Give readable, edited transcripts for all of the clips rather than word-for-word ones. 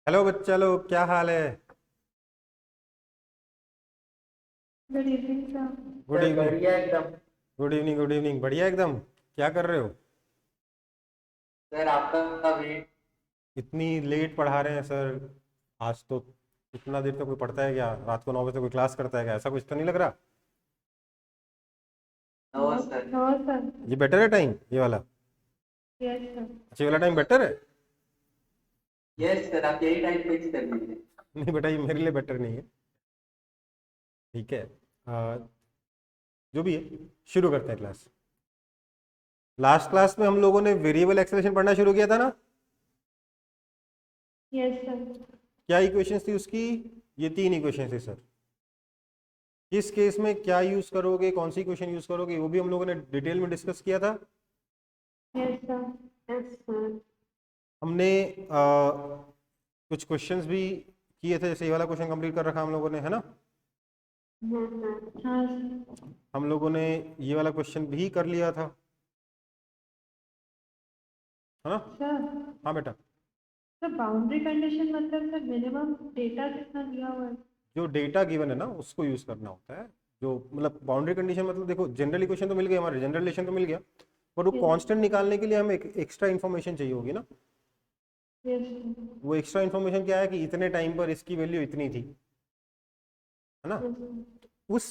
Hello बच्चा लोग, क्या हाल है? Good evening sir. Good sir evening. बढ़िया एकदम। Good evening, good evening. बढ़िया एकदम। क्या कर रहे हो? सर आपका वेट। इतनी लेट पढ़ा रहे हैं सर। आज तो इतना देर तक कोई पढ़ता है क्या? रात को 9 बजे कोई क्लास करता है क्या? ऐसा कुछ तो नहीं लग रहा। No no sir. No sir. ये बेटर है टाइम, ये वाला? Yes sir. अच्छा, ये वाला टाइम बेटर है? यस सर, आप यही टाइम फिक्स कर लीजिए। नहीं बेटा, ये मेरे लिए बेटर नहीं है। ठीक है। जो भी है, शुरू करते हैं क्लास। लास्ट क्लास में हम लोगों ने वेरिएबल एक्सेलेरेशन पढ़ना शुरू किया था ना? Yes sir. क्या इक्वेशंस थी उसकी? ये 3 इक्वेशन थी सर। किस केस में क्या यूज करोगे, कौन सी इक्वेशन यूज करोगे, वो भी हम लोगों ने डिटेल में डिस्कस किया था। Yes sir. Yes sir. हमने कुछ क्वेश्चंस भी किए थे, जैसे ये वाला क्वेश्चन कंप्लीट कर रखा हम लोगों ने, है ना? हाँ सर। हम लोगों ने ये वाला क्वेश्चन भी कर लिया था, है ना? सर हाँ बेटा। सर बाउंड्री कंडीशन मतलब सर मिनिमम डेटा कितना दिया हुआ है? जो डेटा गिवन है ना, उसको यूज करना होता है। जो मतलब बाउंड्री कंडीशन मतलब, देखो जनरल इक्वेशन तो मिल गया, हमारे जनरल रिलेशन तो मिल गया, पर वो यस कांस्टेंट निकालने के लिए हमें एक एक्स्ट्रा इन्फॉर्मेशन चाहिए होगी ना। Yes sir. वो एक्स्ट्रा इन्फॉर्मेशन क्या है कि इतने टाइम पर इसकी वैल्यू इतनी थी, है ना? यस उस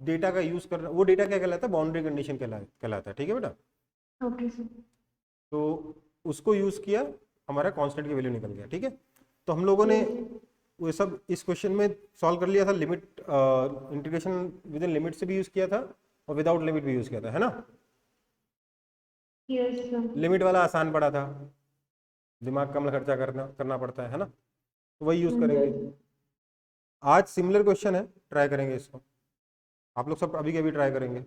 डेटा का यूज करना, वो डेटा क्या कहलाता है? बाउंड्री कंडीशन कहलाता है। ठीक है बेटा? सर। Okay sir. तो उसको यूज किया, हमारा कांस्टेंट की वैल्यू निकल गया। ठीक है, तो हम लोगों ने यस वो सब इस क्वेश्चन में सॉल्व कर लिया था। Limit integration with in limit से भी यूज किया था, और विदाउट लिमिट भी यूज किया था, है ना? Yes sir. लिमिट वाला आसान पड़ा था, दिमाग कम खर्चा करना करना पड़ता है ना? तो वही यूज करेंगे। यस। आज सिमिलर क्वेश्चन है, ट्राई करेंगे इसको। आप लोग सब अभी के अभी ट्राई करेंगे।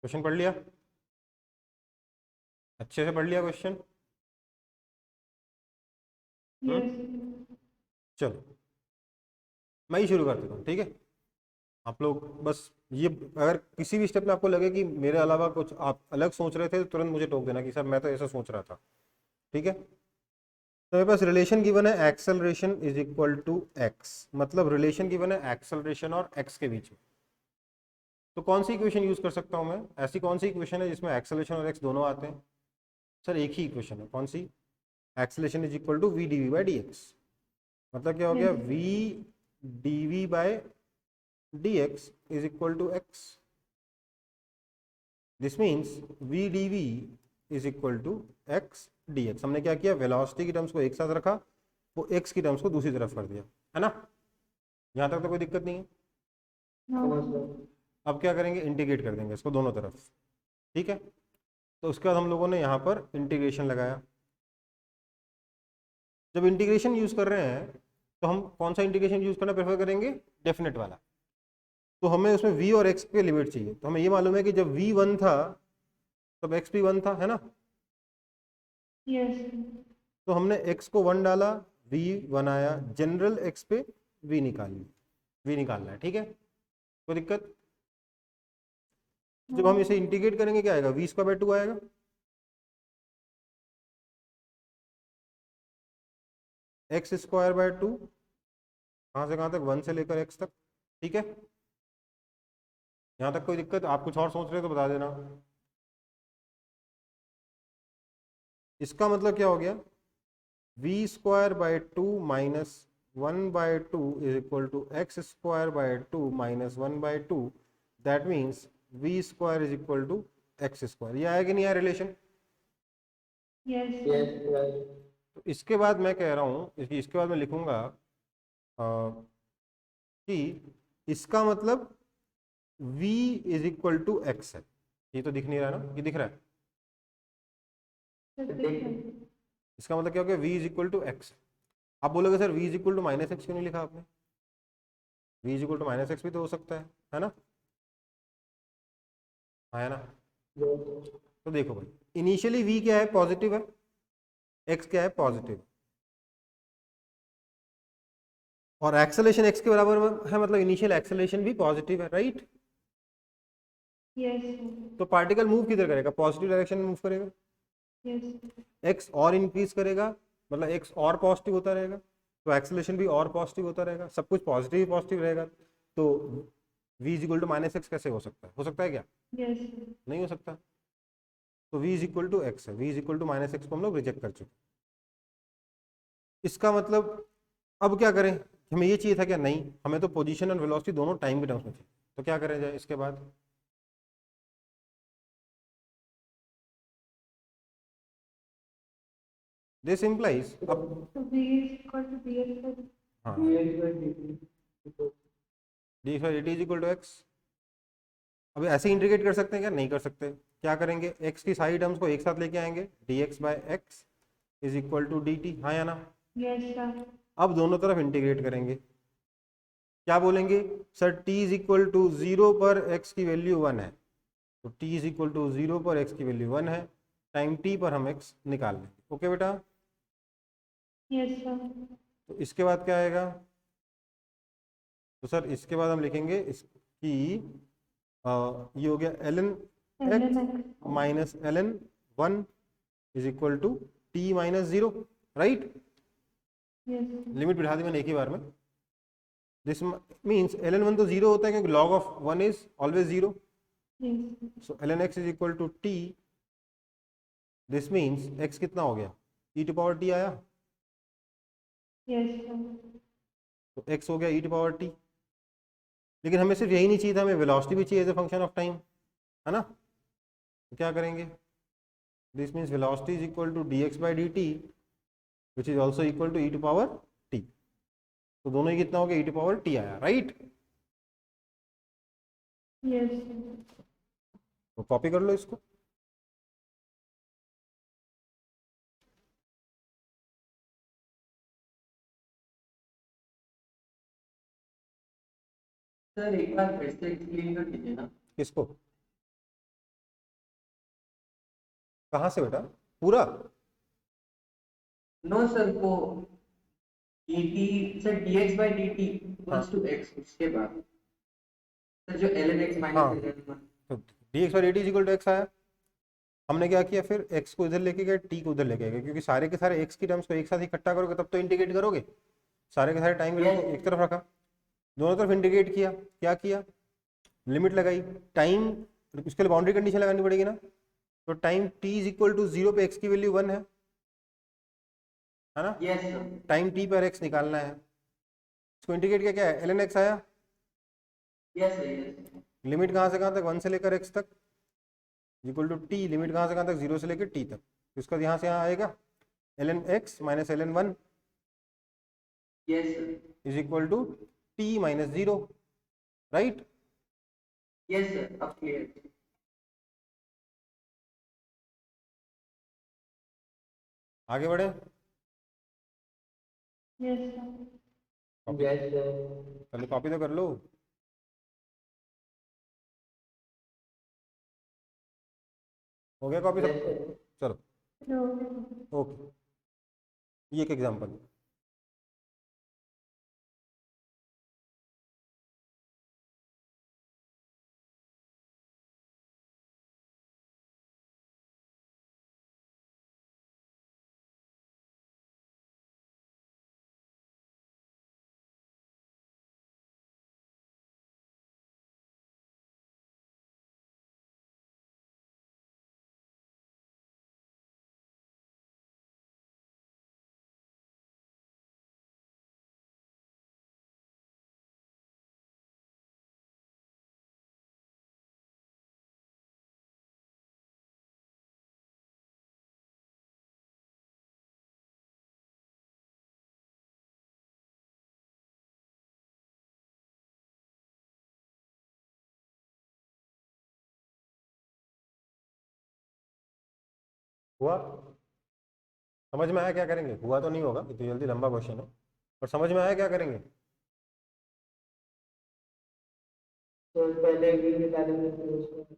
क्वेश्चन पढ़ लिया? अच्छे से पढ़ लिया क्वेश्चन? हम्म। यस चलो, मैं ही शुरू कर देता हूँ, ठीक है? आप लोग बस ये, अगर किसी भी स्टेप में आपको लगे कि मेरे अलावा कुछ आप अलग सोच रहे थे, तो तुरंत मुझे टोक देना कि सर मैं तो ऐसा सोच रहा था। ठीक है? तो मेरे पास रिलेशन गिवन है, acceleration is equal to x. मतलब रिलेशन गिवन है एक्सेलरेशन और एक्स के बीच में। तो कौन सी इक्वेशन यूज कर सकता हूं मैं? ऐसी कौन सी इक्वेशन है जिसमें एक्सेलरेशन और एक्स दोनों आते हैं? सर एक ही इक्वेशन है। कौन सी? Acceleration is equal to v d v by d x. मतलब क्या हो गया? Yes v d v by d x is equal to x. This means v d v is equal to x d x. हमने क्या किया? Velocity की terms को एक साथ रखा, वो एक्स की टर्म्स को दूसरी तरफ कर दिया, है ना? यहाँ तक तो कोई दिक्कत नहीं है। No no sir. अब क्या करेंगे? इंटीग्रेट कर देंगे इसको दोनों तरफ। ठीक है? तो उसके बाद हम लोगों ने यहाँ पर इंटीग्रेशन लगाया। जब इंटीग्रेशन यूज कर रहे हैं, तो हम कौन सा इंटीग्रेशन यूज करना प्रेफर करेंगे? डेफिनेट वाला। तो हमें उसमें v और x के लिमिट चाहिए। तो हमें ये मालूम है कि जब v 1 था, तब x भी 1 था, है ना? यस तो हमने x को 1 डाला, v 1 आया, जनरल x पे v निकालना है। ठीक है? कोई दिक्कत? जब हम इसे इंटीग्रेट करेंगे, क्या आएगा? v स्क्वायर बाई 2 आएगा। एक्स स्क्वायर बाय 2, कहाँ से कहाँ तक? 1 से लेकर x तक। ठीक है? यहाँ तक कोई दिक्कत? आप कुछ और सोच रहे हो तो बता देना। इसका मतलब क्या हो गया? V square by 2 minus 1/2 is equal to x square by 2 minus 1/2। That means v square is equal to x square. ये आया कि नहीं आया रिलेशन? Yes yes sir. तो इसके बाद मैं कह रहा हूँ, इसके बाद मैं लिखूंगा कि इसका मतलब v is equal to x है। ये तो दिख नहीं रहा ना? ये दिख रहा है? सर। देख। इसका मतलब क्या हो गया? v is equal to x. आप बोलोगे sir v is equal to minus x क्यों नहीं लिखा आपने? v is equal to minus x भी तो हो सकता है ना? हाँ, है ना? तो देखो भाई, इनिशियली v क्या है? पॉजिटिव है, x क्या है? पॉजिटिव, और एक्सेलेरेशन x के बराबर है, मतलब इनिशियल एक्सेलेरेशन भी पॉजिटिव है, राइट? यस तो पार्टिकल मूव किधर करेगा? पॉजिटिव डायरेक्शन में मूव करेगा। यस x और इंक्रीज करेगा, मतलब x और पॉजिटिव होता रहेगा, तो एक्सेलेरेशन भी और पॉजिटिव होता रहेगा, सब कुछ पॉजिटिव ही पॉजिटिव रहेगा। तो v is equal to minus x कैसे हो सकता है? हो सकता है क्या? यस नहीं हो सकता। तो v is equal to x है, v is equal to minus x को हम लोग रिजेक्ट कर चुके। इसका मतलब अब क्या करें? हमें ये चाहिए था क्या? नहीं, हमें तो पोजीशन और वेलोसिटी दोनों टाइम के टर्म्स में चाहिए। तो क्या करें जाए इसके बाद? दिस इम्प्लाइज, अब तो v is equal to dx by हाँ, dx/dt d phi d is equal to x. अब ऐसे इंटीग्रेट कर सकते हैं क्या? नहीं कर सकते। क्या करेंगे? x की सारी टर्म्स को एक साथ लेके आएंगे, dx by x is equal to d t, हाँ या ना? यस सर अब दोनों तरफ इंटीग्रेट करेंगे। क्या बोलेंगे? Sir t is equal to 0 पर x की वैल्यू 1 है, तो t इज इक्वल टू 0 पर x की वैल्यू 1 है, टाइम t पर हम x निकाल लेंगे। ओके बेटा? यस सर तो इसके बाद क्या आएगा? तो सर इसके बाद हम लिखेंगे इसकी ये हो गया ln x ln minus ln 1 is equal to t minus 0, right? Yes limit बिठा दी मैंने एक ही बार में। दिस मीन्स ln 1 तो 0 होता है क्योंकि log of 1 is always 0, yes so ln x is equal to t। This means x कितना हो गया? e टू पावर t आया, यस सर तो x हो गया e टू पावर t। लेकिन हमें सिर्फ यही नहीं चाहिए था, हमें वेलोसिटी भी चाहिए as a function of time, है ना? तो क्या करेंगे? This means velocity is equal to dx by d t which is also equal to e to power t। तो दोनों ही कितना हो गया? e टू पावर t आया, राइट? यस तो कॉपी कर लो इसको। सर एक बार फिर से एक्सप्लेन कर दीजिए ना। किसको? कहाँ से बेटा? पूरा? नो सर, वो dt सर dx/dt हाँ इक्वल्स टू x, उसके बाद सर जो ln x हाँ, माइनस ln 1। तो dx by d t equal to x आया। हमने क्या किया फिर? x को इधर लेके गए, t को उधर लेके गए, क्योंकि सारे के सारे x की टर्म्स को एक साथ इकट्ठा करोगे तब तो इंटीग्रेट करोगे। सारे के सारे टाइम वैल्यू को एक तरफ रखा, दोनों तरफ इंटीग्रेट किया। क्या किया? लिमिट लगाई। टाइम, उसके लिए बाउंड्री कंडीशन लगानी पड़ेगी ना। तो time t is equal to 0 पे x की वैल्यू 1 है ना? Yes sir. टाइम t पर x निकालना है, इसको इंटीग्रेट किया, क्या है? ln x आया। Yes sir. यस लिमिट कहाँ से कहाँ तक? 1 से लेकर x तक इक्वल टू t, लिमिट कहाँ से कहाँ तक? 0 से लेकर t तक। तो इसका यहाँ से यहाँ आएगा ln x minus ln 1 yes sir. Is equal to t minus 0, right? Yes sir, अब क्लियर। आगे बढ़े? Yes sir copy, yes sir. पहले कॉपी तो कर लो। हो गया कॉपी यस सबका? सर। चलो, नो ओके, ये एक एग्जांपल। हुआ? समझ में आया क्या करेंगे? हुआ तो नहीं होगा, ये तो जल्दी लंबा क्वेश्चन है, पर समझ में आया क्या करेंगे? तो पहले v निकालेंगे फिर उसको।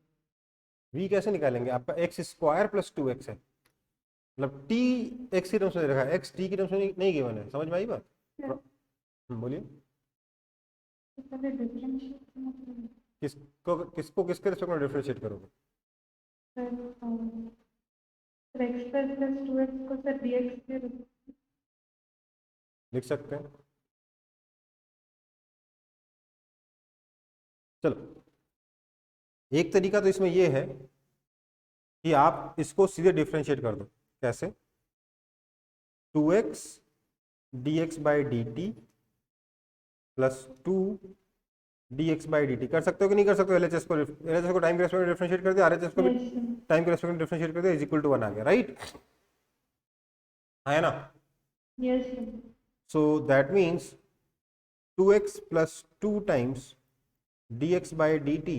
v कैसे निकालेंगे? आपका एक्स स्क्वायर प्लस 2x है, मतलब t x की टर्म्स में दे रखा है, x t की टर्म्स में नहीं गिवन है। समझ में आई बात? बोलिए। तो पहले डिफरेंशिएट का मतलब किसको किसके रिस्पेक्ट में डिफरेंशिएट करोगे? Sir x square plus 2x को सर dx के रूप में। लिख सकते हैं। चलो, एक तरीका तो इसमें यह है कि आप इसको सीधे डिफरेंशिएट कर दो। कैसे? 2x dx by d t plus 2 dx by d T कर सकते हो कि नहीं कर सकते हो? एलएचएस को टाइम के रेस्पेक्ट में डिफरेंशिएट कर दिया, आरएचएस को भी Yes, sir. टाइम के रेस्पेक्ट में डिफरेंशिएट कर दिया, इज इक्वल टू 1 आ गया, राइट? है ना? Yes, sir. So that means 2x plus 2 times dx by d T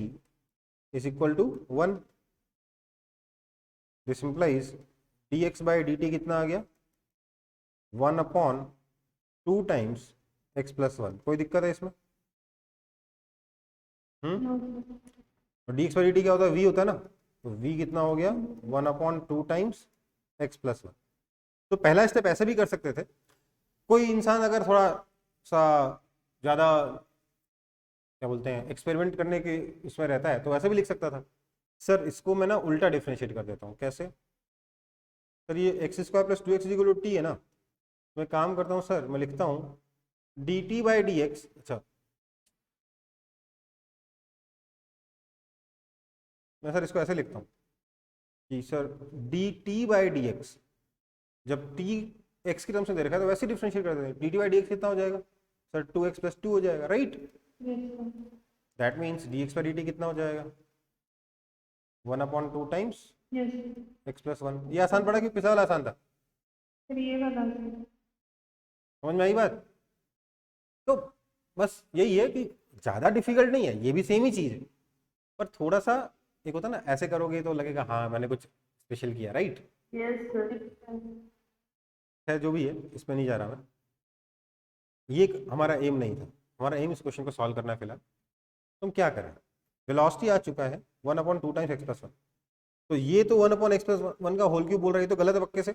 is equal to 1. This implies dx by dt कितना आ गया? 1 अपॉन 2 टाइम्स x प्लस 1। कोई दिक्कत है इसमें? No, sir. और dx by dt क्या होता है? v होता है ना, तो v कितना हो गया? 1 अपॉन 2 टाइम्स x प्लस 1। तो पहला स्टेप ऐसे भी कर सकते थे। कोई इंसान अगर थोड़ा सा ज़्यादा क्या बोलते हैं एक्सपेरिमेंट करने के इसमें रहता है तो ऐसे भी लिख सकता था। सर इसको मैं ना उल्टा डिफरेंशिएट कर देता हूँ। कैसे? सर ये x square plus 2x equal to t है ना, मैं काम करता हूँ सर, मैं लिखता हूँ D T by d x. अच्छा, मैं सर इसको ऐसे लिखता हूँ कि sir D T by d x, जब टी एक्स की टर्म्स में दे रखा है तो वैसे डिफरेंशिएट कर देते हैं। D T by d x कितना हो जाएगा? सर 2x प्लस 2 हो जाएगा, right? Yes, sir. That means D x by d T कितना हो जाएगा? 1 upon 2 times Yes, sir. X plus 1। ये आसान पड़ा कि पिछला वाला आसान था? फिर ये वाला sir. समझ में आई बात? तो बस यही है कि ज़्यादा डिफिकल्ट नहीं है, ये भी सेम ही चीज़ है, पर थोड़ा सा एक होता है ना, ऐसे करोगे तो लगेगा हाँ मैंने कुछ स्पेशल किया, राइट? Yes, sir. खैर जो भी है, इसमें नहीं जा रहा मैं, ये हमारा एम नहीं था। हमारा एम इस क्वेश्चन को सॉल्व करना है फिलहाल। तुम क्या करें? वेलोसिटी आ चुका है 1 अपॉन 2 टाइम्स एक्स प्लस 1, तो ये तो 1 अपॉन एक्स प्लस 1 का होल क्यूब बोल रहा है, ये तो गलत है पक्के से,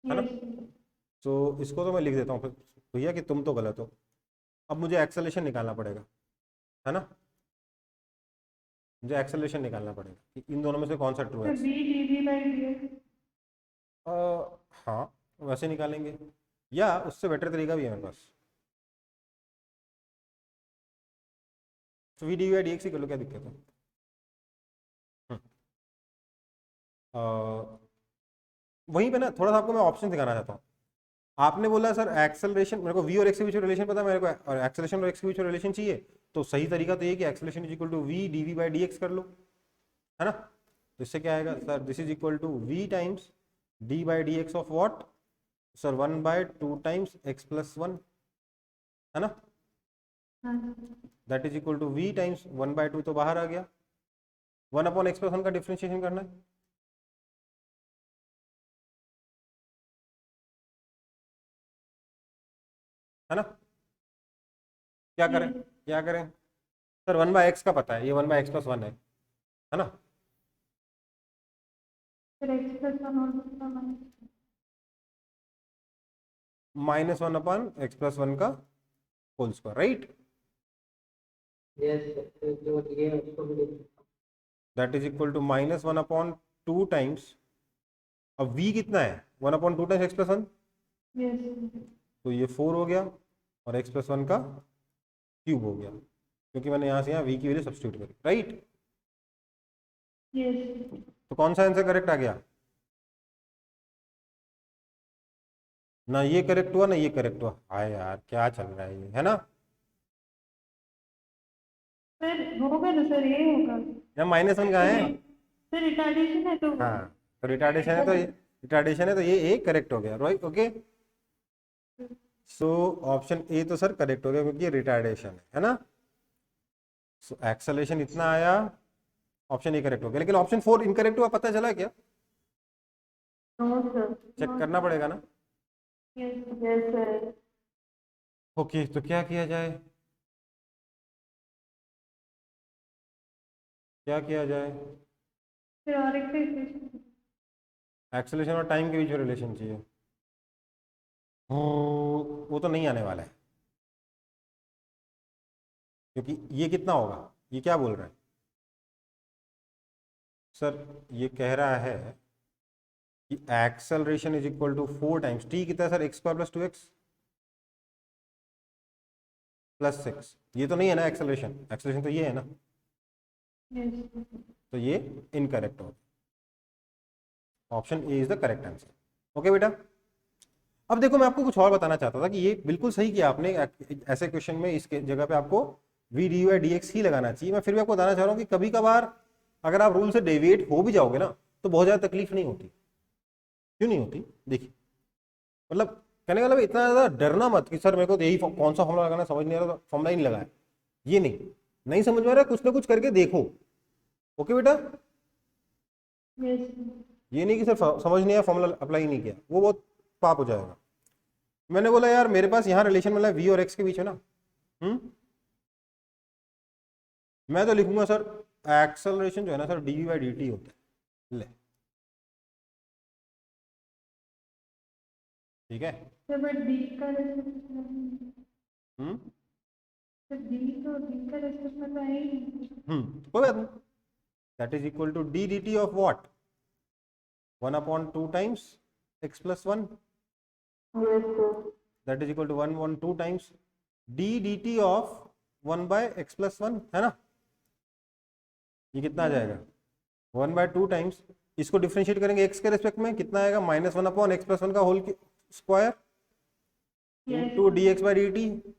है ना? Yes, sir. तो इसको तो मैं लिख देता हूँ फिर भैया कि तुम तो गलत हो। अब मुझे एक्सेलरेशन निकालना पड़ेगा, है ना? मुझे एक्सेलरेशन निकालना पड़ेगा कि इन दोनों में से कौन सा ट्रू तो है। v dv by dx. हाँ, वैसे निकालेंगे या उससे बेटर तरीका भी है मेरे पास। तो v d by d x ही कर लो, क्या दिक्कत है? वहीं पे ना थोड़ा सा आपको मैं ऑप्शन दिखाना चाहता हूँ। आपने बोला सर एक्सेलरेशन, मेरे को वी और एक्स के बीच में रिलेशन पता है मेरे को, और एक्सेलरेशन और एक्स के बीच में रिलेशन चाहिए, तो सही तरीका तो ये कि acceleration is equal to v d v by d x कर लो, है ना? तो इससे क्या आएगा sir? This is equal to v times d by d x of what? Sir 1 by 2 times x plus 1, है ना? हाँ. That is equal to v times 1 by 2 तो बाहर आ गया, 1 अपॉन एक्स प्लस 1 का डिफ्रेंशिएशन करना है ना? क्या करें? Yes. क्या करें? सर 1 बाय एक्स का पता है, ये 1 बाय एक्स प्लस 1 है ना? फिर x plus 1 और दूसरा minus. -1 अपॉन एक्स प्लस 1 का whole square, right? Yes, sir. जो दिए हैं उसको भी लिख। That is equal to -1 upon 2 times, अब v कितना है? 1 upon 2 times x plus 1, Yes, sir. तो ये 4 हो गया और एक्स प्लस 1 का क्यूब हो गया, क्योंकि मैंने यहाँ से यहाँ v की वैल्यू सब्स्टिट्यूट करी, राइट? Yes, sir. तो कौन सा आंसर करेक्ट आ गया? ना ये करेक्ट हुआ ना ये करेक्ट हुआ। हाय यार क्या चल रहा है ये, है ना? सर होगा ना सर, ये होगा या -1 कहाँ है? सर. रिटार्डेशन है तो. हाँ, तो रिटार्डेशन है, तो ये रिटार्डेशन है, तो ये एक करेक्ट हो गया, right? Okay, so option A तो सर करेक्ट हो गया क्योंकि ये रिटार्डेशन है ना? सो एक्सेलरेशन इतना आया, ऑप्शन ए करेक्ट हो गया, लेकिन ऑप्शन 4 इनकरेक्ट हुआ, पता चला क्या? No sir. चेक करना पड़ेगा ना। Yes yes sir. ओके, तो क्या किया जाए, क्या किया जाए? फिर और एक इक्वेशन। एक्सेलरेशन और टाइम के बीच में रिलेशन चाहिए। वो तो नहीं आने वाला है, क्योंकि ये कितना होगा, ये क्या बोल रहा है सर? ये कह रहा है कि acceleration is equal to 4 times t, कितना है sir? X square plus 2x plus 6। ये तो नहीं है ना एक्सेलरेशन, एक्सेलरेशन तो ये है ना, यस। तो ये इनकरेक्ट होगा। Option A is the correct answer. Okay बेटा, अब देखो मैं आपको कुछ और बताना चाहता था कि ये बिल्कुल सही किया आपने, ऐसे क्वेश्चन में इसके जगह पे आपको v d u by d x ही लगाना चाहिए। मैं फिर भी आपको बताना चाह रहा हूँ कि कभी कभार अगर आप रूल से डेविएट हो भी जाओगे ना, तो बहुत ज़्यादा तकलीफ नहीं होती। क्यों नहीं होती? देखिए, मतलब कहने का मतलब इतना ज़्यादा डरना मत कि सर मेरे को यही कौन सा फॉर्मूला लगाना समझ नहीं आ रहा, तो फॉर्मूला ही नहीं लगाया। ये नहीं समझ में आ रहा, कुछ ना कुछ करके देखो। ओके बेटा, यस। ये नहीं कि सिर्फ समझ नहीं आया फॉर्मूला अप्लाई नहीं किया, वो बहुत पाप हो जाएगा। मैंने बोला यार मेरे पास यहाँ रिलेशन मिला है वी और एक्स के बीच में ना, मैं तो लिखूंगा सर एक्सेलरेशन जो है ना sir d v by d t होता है। ले, ठीक है। सर बट डी का रेस्पेक्ट हम्म सर डी का रेस्पेक्ट में तो है ही नहीं। कोई बात नहीं, that is equal to d d t of what, 1/2 times x plus 1, yes sir. That is equal to 1/2 times d d t of 1 by x plus 1, है ना? ये कितना आ जाएगा? 1/2 टाइम्स, इसको डिफ्रेंशिएट करेंगे एक्स के रेस्पेक्ट में, कितना आएगा? -1/x+1 का whole square into d x by d t.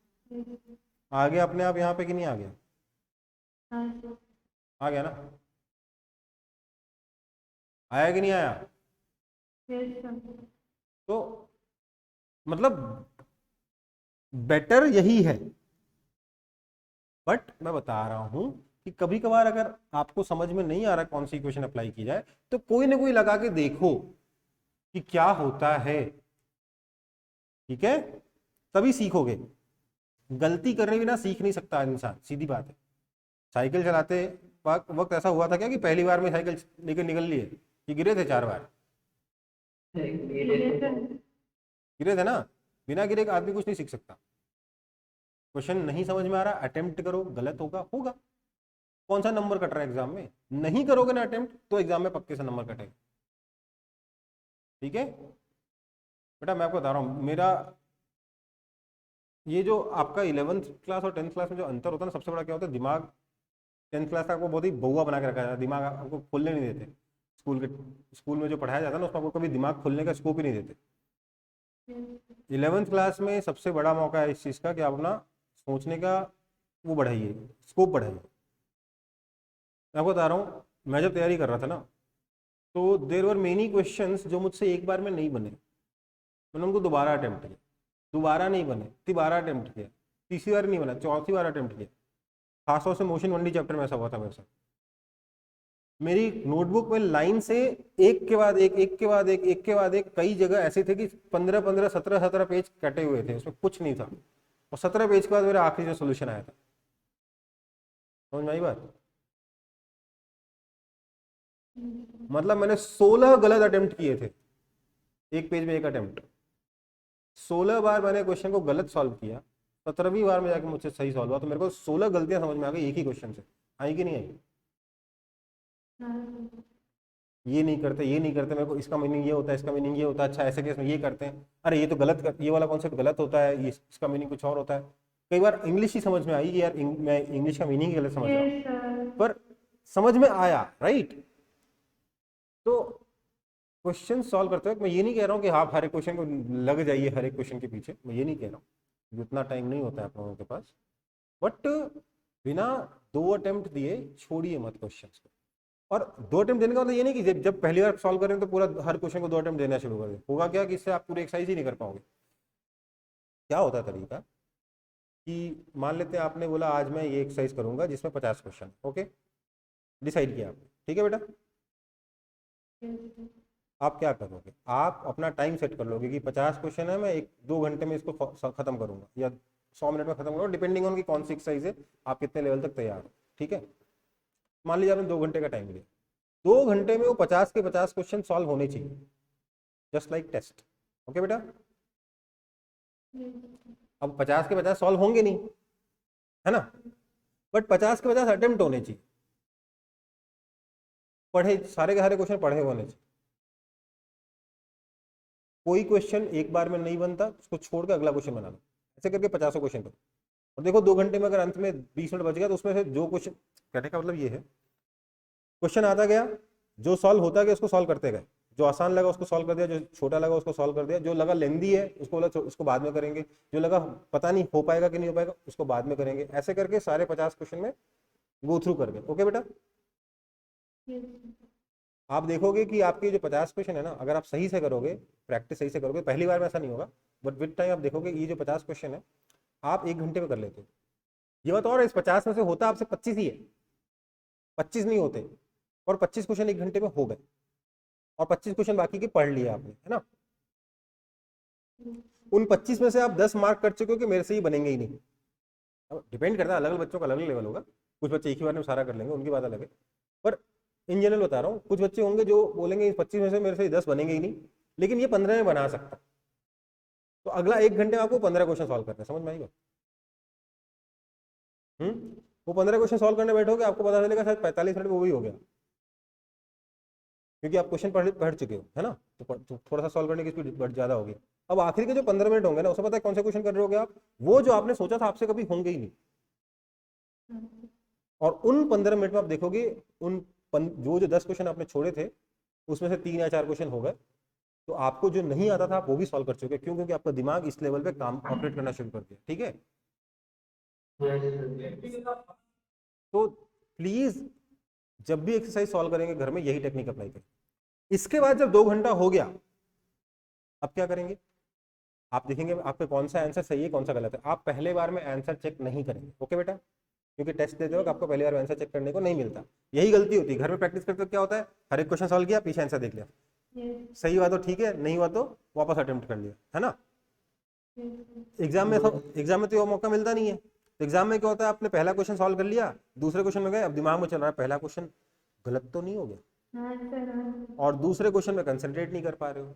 आ गया अपने आप यहाँ पे कि नहीं आ गया? हाँ सर। आ गया ना? आया कि नहीं आया? Yes sir. तो मतलब बेटर यही है, बट मैं बता रहा हूं कि कभी कभार अगर आपको समझ में नहीं आ रहा कौन सी इक्वेशन अप्लाई की जाए, तो कोई ना कोई लगा के देखो कि क्या होता है, ठीक है? तभी सीखोगे। गलती करने बिना सीख नहीं सकता इंसान, सीधी बात है। साइकिल चलाते वक्त ऐसा हुआ था क्या कि पहली बार में साइकिल लेकर निकल लिए कि गिरे थे 4 बार? गिरे थे ना? बिना गिरे आदमी कुछ नहीं सीख सकता। क्वेश्चन नहीं समझ में आ रहा, अटेम्प्ट करो, गलत होगा होगा, कौन सा नंबर कट रहा है एग्जाम में? नहीं करोगे ना अटेम्प्ट, तो एग्जाम में पक्के से नंबर कटेगा। ठीक है बेटा, मैं आपको बता रहा हूँ, मेरा ये जो आपका 11th क्लास और 10th क्लास में जो अंतर होता है ना, सबसे बड़ा क्या होता है, दिमाग 10th क्लास का आपको बहुत ही बउआ बना के रखा जाता है, दिमाग आपको खोलने नहीं देते। स्कूल में जो पढ़ाया जाता है ना, उसमें आपको कभी दिमाग खोलने का स्कोप ही नहीं देते। 11th क्लास में सबसे बड़ा मौका है इस चीज़ का कि आप अपना सोचने का वो बढ़ाइए, स्कोप बढ़ाइए। मैं आपको बता रहा हूँ, मैं जब तैयारी कर रहा था ना, तो देर वर मेनी क्वेश्चंस जो मुझसे एक बार में नहीं बने, मैंने उनको दोबारा अटेम्प्ट किया, दोबारा नहीं बने, तिबारा अटेम्प्ट किया, तीसरी बार नहीं बना, चौथी बार अटेम्प्ट किया। खासतौर से मोशन 1D चैप्टर में ऐसा हुआ था मेरे साथ। मेरी नोटबुक में लाइन से एक के बाद एक के बाद एक के बाद एक, कई जगह ऐसे थे कि 15 17 पेज कटे हुए थे, उसमें कुछ नहीं था, और 17 पेज के बाद मेरा आखिरी जो सोल्यूशन आया था। समझ में आई बात? मतलब मैंने 16 गलत अटेम्प्ट किए थे, एक पेज में एक अटेम्प्ट। 16 बार मैंने क्वेश्चन को गलत सॉल्व किया, 17वीं बार में जाके मुझसे सही सॉल्व हुआ, तो मेरे को 16 गलतियां समझ में आ गई एक ही क्वेश्चन से। आई कि नहीं आई? ये नहीं करते, ये नहीं करते, मेरे को इसका मीनिंग ये होता है, इसका मीनिंग ये होता है, अच्छा ऐसे केस में ये करते हैं, अरे ये तो गलत ये वाला कॉन्सेप्ट गलत होता है, ये इसका मीनिंग कुछ और होता है। कई बार इंग्लिश ही समझ में आई कि यार मैं इंग्लिश का मीनिंग गलत समझ रहा हूँ, पर समझ में आया, राइट? तो क्वेश्चन सॉल्व करते वक्त मैं ये नहीं कह रहा हूँ कि आप हर एक क्वेश्चन को लग जाइए हर एक क्वेश्चन के पीछे, मैं ये नहीं कह रहा हूँ, उतना टाइम नहीं होता है आप लोगों के पास, बट बिना 2 अटेम्प्ट दिए छोड़िए मत क्वेश्चन को। और 2 अटेम्प्ट देने का मतलब ये नहीं कि जब पहली बार सॉल्व करें तो पूरा हर क्वेश्चन को 2 अटेम्प्ट देना शुरू कर दें। होगा क्या कि इससे आप पूरी एक्सरसाइज ही नहीं कर पाओगे। क्या होता है तरीका कि मान लेते हैं आपने बोला आज मैं ये एक्सरसाइज करूंगा जिसमें 50 क्वेश्चन, ओके, डिसाइड किया आपने, ठीक है बेटा? आप क्या करोगे, आप अपना टाइम सेट कर लोगे कि 50 क्वेश्चन है, मैं 1-2 घंटे में इसको खत्म करूंगा या 100 मिनट में खत्म करूंगा, डिपेंडिंग ऑन की कौन सी एक्सरसाइज है, आप कितने लेवल तक तैयार हो। ठीक है, मान लीजिए आपने 2 घंटे का टाइम लिया, 2 घंटे में वो 50 के 50 क्वेश्चन सॉल्व होने चाहिए, जस्ट लाइक टेस्ट। ओके बेटा, अब 50 के 50 सॉल्व होंगे नहीं, है ना, बट 50 के 50 अटेम्प्ट होने चाहिए, पढ़े सारे के सारे क्वेश्चन पढ़े होने चाहिए। कोई क्वेश्चन एक बार में नहीं बनता, उसको छोड़ के अगला क्वेश्चन बना लो, ऐसे करके 50 क्वेश्चन करो। और देखो 2 घंटे में अगर अंत में 20 मिनट बच गया तो उसमें से जो क्वेश्चन, कहने का मतलब ये है, क्वेश्चन आता गया, जो सॉल्व होता गया उसको सॉल्व करते गए, जो आसान लगा उसको सॉल्व कर दिया, जो छोटा लगा उसको सॉल्व कर दिया, जो लगा लेंदी है उसको बोला उसको बाद में करेंगे, जो लगा पता नहीं हो पाएगा कि नहीं हो पाएगा उसको बाद में करेंगे, ऐसे करके सारे 50 क्वेश्चन में गो थ्रू कर गए। ओके बेटा, आप देखोगे कि आपके जो 50 क्वेश्चन है ना, अगर आप सही से करोगे, प्रैक्टिस सही से करोगे, पहली बार में ऐसा नहीं होगा, बट विद टाइम आप देखोगे ये जो 50 क्वेश्चन है आप 1 घंटे में कर लेते हो। ये बात और इस 50 में से होता आपसे 25 ही है, 25 नहीं होते, और 25 क्वेश्चन 1 घंटे में हो गए, और 25 क्वेश्चन बाकी के पढ़ लिए आपने, है ना। उन 25 में से आप 10 मार्क कर चुके हो कि मेरे से ही बनेंगे ही नहीं। अब डिपेंड करता है, अलग अलग बच्चों का अलग अलग लेवल होगा, कुछ बच्चे एक ही बार में सारा कर लेंगे, उनकी बात अलग है, पर इन जनरल बता रहा हूँ, कुछ बच्चे होंगे जो बोलेंगे 25 में से मेरे से 10 बनेंगे ही नहीं, लेकिन ये 15 में बना सकता, तो अगला 1 घंटे में आपको 15 क्वेश्चन सॉल्व करना है। समझ में आएगा? वो 15 क्वेश्चन सॉल्व करने बैठोगे, आपको पता चलेगा शायद 45 मिनट में वो भी हो गया, क्योंकि आप क्वेश्चन पढ़ चुके हो, है ना, तो थोड़ा सा सॉल्व करने की स्पीड ज़्यादा होगी। अब आखिरी के जो 15 मिनट होंगे ना, उसमें पता है कौन से क्वेश्चन कर रहे होगे आप, वो जो आपने सोचा था आपसे कभी होंगे ही नहीं, और उन 15 मिनट में आप देखोगे जो 10 क्वेश्चन आपने छोड़े थे उसमें से 3 या 4 क्वेश्चन हो गए, तो आपको जो नहीं आता था आप वो भी सॉल्व कर चुके। क्यों? क्योंकि आपका दिमाग इस लेवल पे काम ऑपरेट करना शुरू कर दिया। ठीक है, तो प्लीज जब भी एक्सरसाइज सॉल्व करेंगे घर में यही टेक्निक अप्लाई करें। इसके बाद जब 2 घंटा हो गया, अब क्या करेंगे, आप देखेंगे आपका कौन सा आंसर सही है कौन सा गलत है। आप पहले बार में आंसर चेक नहीं करेंगे, ओके बेटा, क्योंकि टेस्ट देते वक्त आपको पहली बार में आंसर चेक करने को नहीं मिलता। यही गलती होती है, घर में प्रैक्टिस करते वक्त क्या होता है, हर एक क्वेश्चन सॉल्व किया, पीछे आंसर देख लिया, सही हुआ तो ठीक है, नहीं हुआ तो वापस अटेम्प्ट कर लिया, है ना। एग्जाम में तो ये मौका मिलता नहीं है। तो एग्जाम में क्या होता है, आपने पहला क्वेश्चन सॉल्व कर लिया, दूसरे क्वेश्चन में गए, अब दिमाग में चल रहा है पहला क्वेश्चन गलत तो नहीं हो गया, और दूसरे क्वेश्चन में कंसंट्रेट नहीं कर पा रहे हो,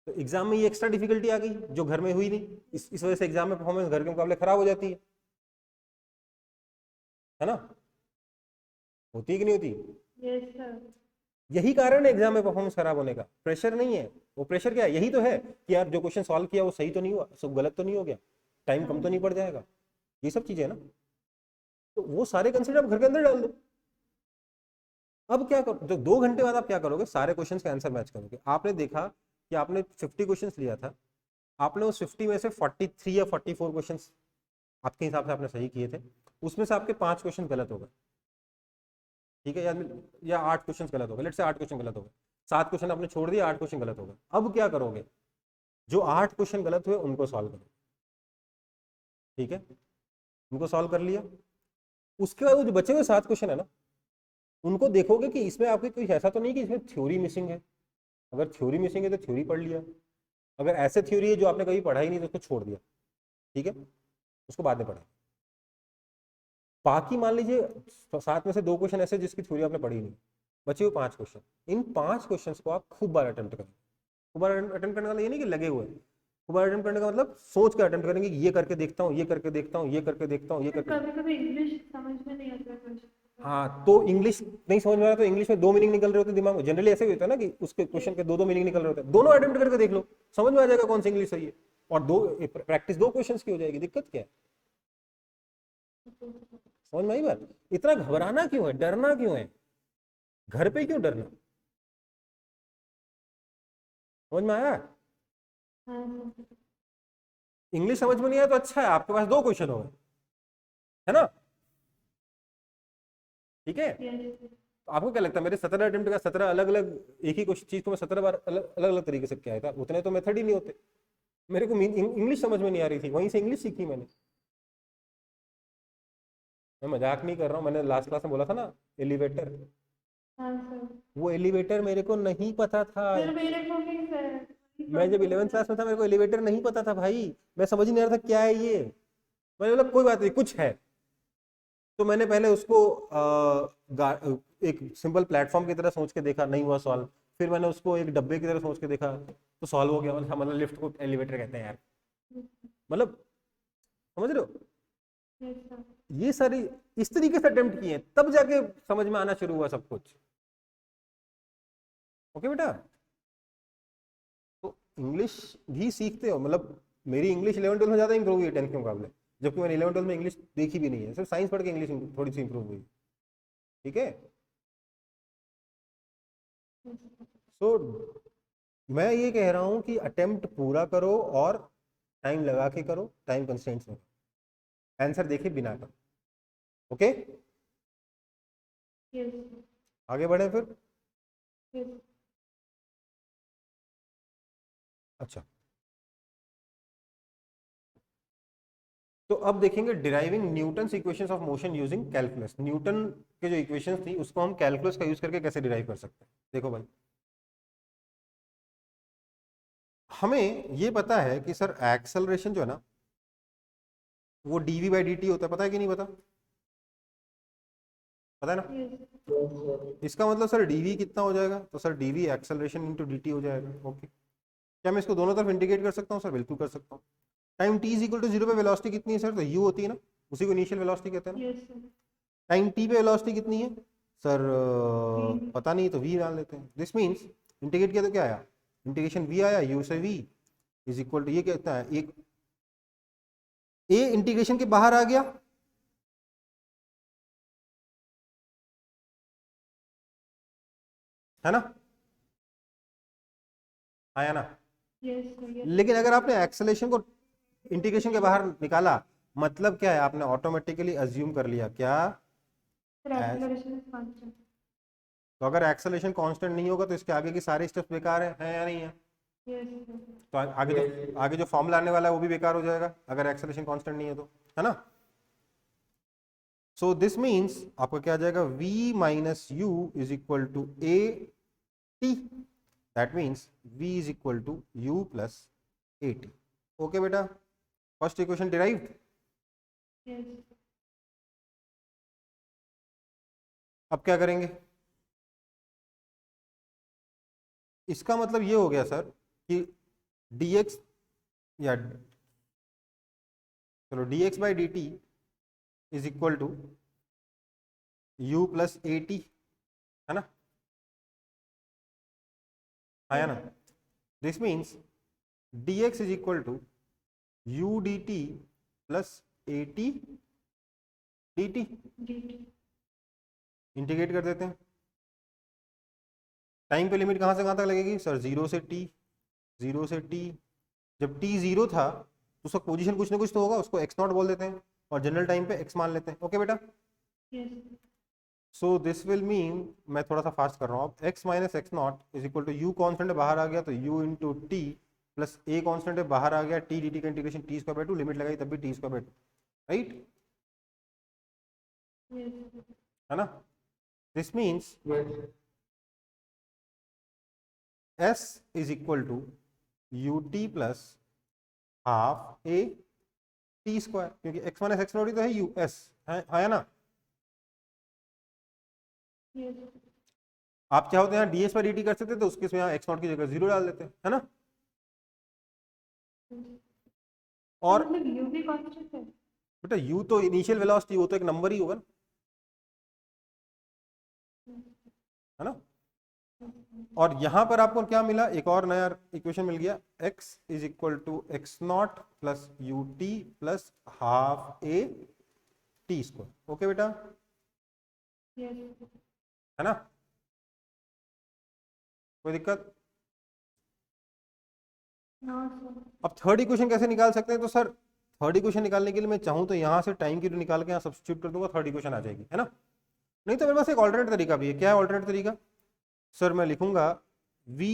तो एग्जाम में ये एक्स्ट्रा डिफिकल्टी आ गई जो घर में हुई नहीं। इस वजह से एग्जाम में परफॉर्मेंस घर के मुकाबले खराब हो जाती है ना, होती है कि नहीं होती? Yes sir. यही कारण है एग्जाम में परफॉर्मेंस खराब होने का, प्रेशर नहीं है। वो प्रेशर क्या है, यही तो है कि यार जो क्वेश्चन सॉल्व किया वो सही तो नहीं हुआ, सब गलत तो नहीं हो गया, टाइम कम तो नहीं पड़ जाएगा, ये सब चीजें है ना। तो वो सारे कंसिडर आप घर के अंदर डाल दो। अब क्या करो, जो 2 घंटे बाद आप क्या करोगे, सारे क्वेश्चन के आंसर मैच करोगे। आपने देखा कि आपने 50 क्वेश्चन लिया था, आपने उस 50 में से 43 या 44 क्वेश्चन आपके हिसाब से आपने सही किए थे, उसमें से आपके 5 क्वेश्चन गलत हो गए, ठीक है, या 8 क्वेश्चन गलत हो गए, लेट्स से 8 क्वेश्चन गलत हो गए, 7 क्वेश्चन आपने छोड़ दिए, 8 क्वेश्चन गलत हो गए। अब क्या करोगे, जो 8 क्वेश्चन गलत हुए उनको सॉल्व करो, ठीक है, उनको सॉल्व कर लिया। उसके बाद वो जो बचे हुए 7 क्वेश्चन है ना, उनको देखोगे कि इसमें आपके कोई ऐसा तो नहीं कि इसमें थ्योरी मिसिंग है। अगर थ्योरी मिसिंग है तो थ्योरी पढ़ लिया, अगर ऐसे थ्योरी है जो आपने कभी पढ़ा ही नहीं तो उसको छोड़ दिया, ठीक है, उसको बाद में पढ़ा। बाकी मान लीजिए 7 में से 2 क्वेश्चन ऐसे जिसकी थ्योरी आपने पढ़ी नहीं, बचे हुए 5 क्वेश्चन, इन 5 क्वेश्चन को आप खूब बार अटेम्प्ट करें। खूब बार अटेम्प्ट करने का ये नहीं कि लगे हुए, खूब बार अटेम्प्ट करने का मतलब सोच के अटेम्प्ट करेंगे, ये करके देखता हूँ, ये करके देखता हूँ, ये करके देखता हूँ, ये करके। कभी कभी इंग्लिश समझ में नहीं आता क्वेश्चन। हाँ, तो इंग्लिश नहीं समझ में आ रहा तो इंग्लिश में 2 मीनिंग निकल रहे होते दिमाग में, जनरली ऐसे ही होता है ना कि उसके क्वेश्चन के 2 मीनिंग निकल रहे होते हैं, दोनों अटेम्प्ट करके देख लो, समझ में आ जाएगा कौन सी इंग्लिश सही है, और प्रैक्टिस 2 क्वेश्चन की हो जाएगी। दिक्कत क्या है, समझ में आई बात? इतना घबराना क्यों है, डरना क्यों है, घर पे क्यों डरना, समझ में आया? इंग्लिश समझ में नहीं आया तो अच्छा है, आपके पास 2 क्वेश्चन हो गए, है ना, ठीक है। तो आपको क्या लगता है मेरे 17 अटेम्प्ट का 17 अलग अलग एक ही चीज को मैं 17 बार अलग अलग तरीके से क्या था, उतने तो मेथड ही नहीं होते। मेरे को इंग्लिश समझ में नहीं आ रही थी, वहीं से इंग्लिश सीखी मैंने। मैं मजाक नहीं कर रहा हूँ, मैंने लास्ट क्लास में बोला था ना एलिवेटर, हाँ सर। वो एलिवेटर मेरे को नहीं पता था। फिर मेरे को भी सर मैं जब 11th क्लास में था मेरे को एलिवेटर नहीं पता था भाई, मैं समझ ही नहीं आ रहा था क्या है ये। मैंने बोला कोई बात नहीं, कुछ है। तो मैंने पहले उसको एक सिंपल प्लेटफॉर्म की तरह सोच के देखा, नहीं हुआ सॉल्व। फिर मैंने उसको एक डब्बे की तरह सोच के देखा, तो सॉल्व हो गया। मतलब लिफ्ट को एलिवेटर कहते हैं यार, मतलब समझ रहे हो। Yes sir. ये सारी इस तरीके से अटेम्प्ट किए, तब जाके समझ में आना शुरू हुआ सब कुछ। ओके बेटा, तो इंग्लिश भी सीखते हो, मतलब मेरी इंग्लिश 11 12 में ज़्यादा इंप्रूव हुई है 10th के मुकाबले, जबकि मैंने 11 12 में इंग्लिश देखी भी नहीं है, सिर्फ साइंस पढ़ के इंग्लिश थोड़ी सी इंप्रूव हुई। ठीक है। सो मैं ये कह रहा हूँ कि अटेम्प्ट पूरा करो और टाइम लगा के करो, टाइम कंस्ट्रेंट्स में, आंसर देखे बिना करो। ओके, यस आगे बढ़े फिर। यस। अच्छा, तो अब देखेंगे deriving Newton's equations of motion using calculus. Newton के जो इक्वेशंस थी उसको हम कैलकुलस का यूज करके कैसे डिराइव कर सकते हैं। देखो भाई, हमें ये पता है कि सर एक्सेलरेशन जो है ना वो dv बाई dt होता है, पता है कि नहीं पता? पता है ना। यस इसका मतलब सर dv कितना हो जाएगा, तो sir dv acceleration into dt हो जाएगा। ओके, क्या मैं इसको दोनों तरफ इंटीग्रेट कर सकता हूँ? सर बिल्कुल कर सकता हूँ। Time t is equal to 0 पे वेलोसिटी कितनी है सर? तो u होती है ना, उसी को इनिशियल वेलोसिटी कहते हैं ना। Yes sir. टाइम t पे वेलोसिटी कितनी है सर? V। पता नहीं, तो v डाल लेते हैं। दिस मीन्स इंटीग्रेट किया तो क्या आया? इंटीग्रेशन v आया, u से v इज इक्वल टू, ये कहता है एक a इंटीग्रेशन के बाहर आ गया, है ना, आया ना। Yes sir. यस। लेकिन अगर आपने एक्सेलेरेशन को इंटीग्रेशन के बाहर निकाला, मतलब क्या है, आपने ऑटोमेटिकली अज्यूम कर लिया क्या? Sir acceleration is constant. तो अगर एक्सेलेरेशन कांस्टेंट नहीं होगा तो इसके आगे की सारे स्टेप्स बेकार है या नहीं है? Yes sir. तो आगे जो फॉर्मूला आने वाला है वो भी बेकार हो जाएगा अगर एक्सेलेरेशन कांस्टेंट नहीं है तो, है ना। सो दिस मीन्स आपका क्या आ जाएगा? v minus u is equal to a t, that means v is equal to u plus a t. Okay बेटा, फर्स्ट इक्वेशन डिराइव्ड। यस। अब क्या करेंगे? इसका मतलब ये हो गया सर कि dx या चलो dx by d t is equal to u plus a t, है ना, आया ना। This means dx is equal to u d t plus a t d t. dt। Integrate कर देते हैं। टाइम पे लिमिट कहाँ से कहाँ तक लगेगी सर? 0 से t, 0 से t। जब t 0 था तो उसका पोजीशन कुछ ना कुछ तो होगा, उसको x नॉट बोल देते हैं और जनरल टाइम पे x मान लेते हैं। ओके बेटा, yes. So this will mean, मैं थोड़ा सा फास्ट कर रहा हूँ, अब x minus x not is equal to u constant है बाहर आ गया तो u into t plus a constant है बाहर आ गया t dt का integration t square by 2, limit लगाई तब भी t square by 2, right, yes. है ना। This means s is equal to u t plus half a t square, क्योंकि x माइनस एक्स नॉट ही तो है यू एस, है ना। यस। आप चाहो तो यहाँ ds पर dt कर सकते तो उसके यहाँ x नॉट की जगह 0 डाल देते हैं, है ना। और मतलब u भी कांस्टेंट है। बेटा u तो इनिशियल वेलोसिटी, वो तो एक नंबर ही होगा ना, है ना। और यहां पर आपको क्या मिला? एक और नया इक्वेशन मिल गया, x is equal to x naught plus u t plus half a t square. Okay बेटा, यस। है ना, कोई दिक्कत? No sir. अब थर्ड इक्वेशन कैसे निकाल सकते हैं? तो सर थर्ड इक्वेशन निकालने के लिए मैं चाहूं तो यहां से टाइम की निकाल के यहाँ सब्स्टिट्यूट कर दूंगा, थर्ड इक्वेशन आ जाएगी, है ना। नहीं तो मेरे पास एक ऑल्टरनेट तरीका भी है। क्या है ऑल्टरनेट तरीका? सर मैं लिखूंगा v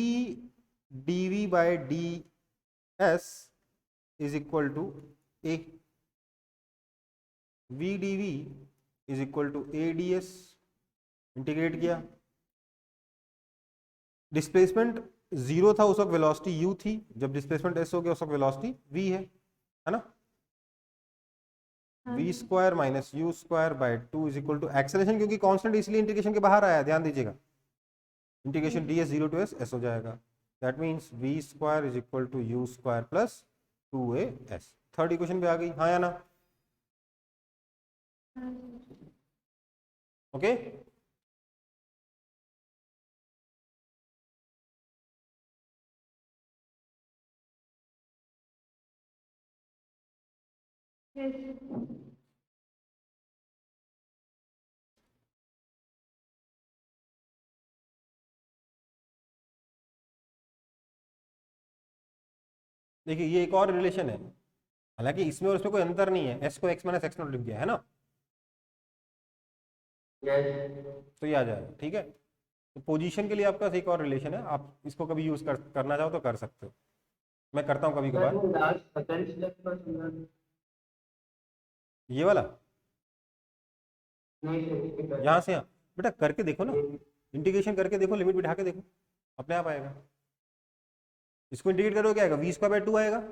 dv by d s is equal to a, v dv is equal to a d s, integrate किया डिस्प्लेसमेंट 0 था उस वक्त वेलोसिटी u थी, जब डिस्प्लेसमेंट s हो गया उस वक्त वेलोसिटी v है ना। हाँ v जी। Square minus u square by 2 is equal to acceleration, क्योंकि कांस्टेंट इसलिए इंटीग्रेशन के बाहर आया, ध्यान दीजिएगा। इंटीग्रेशन ds 0 to s हो जाएगा। That means v square is equal to u square plus 2as। Third equation पे आ गई, हाँ या ना? हाँ जी। Okay yes. देखिए ये एक और रिलेशन है, हालांकि इसमें और इसमें कोई अंतर नहीं है, s को x माइनस एक्स नॉट लिख दिया है ना, यस तो ये आ जाएगा। ठीक है, तो पोजीशन के लिए आपका एक और रिलेशन है, आप इसको कभी यूज करना चाहो तो कर सकते हो, मैं करता हूँ कभी सर, कभार। वो लास्ट सेकंड स्टेप पर सुना ये वाला नहीं सर, इसके पहले यहाँ से यहाँ, बेटा करके देखो ना, इंटीग्रेशन करके देखो, लिमिट बिठा के देखो, अपने आप आएगा। इसको इंटीग्रेट करोगे क्या आएगा, वी स्क्वायर बाय 2 आएगा,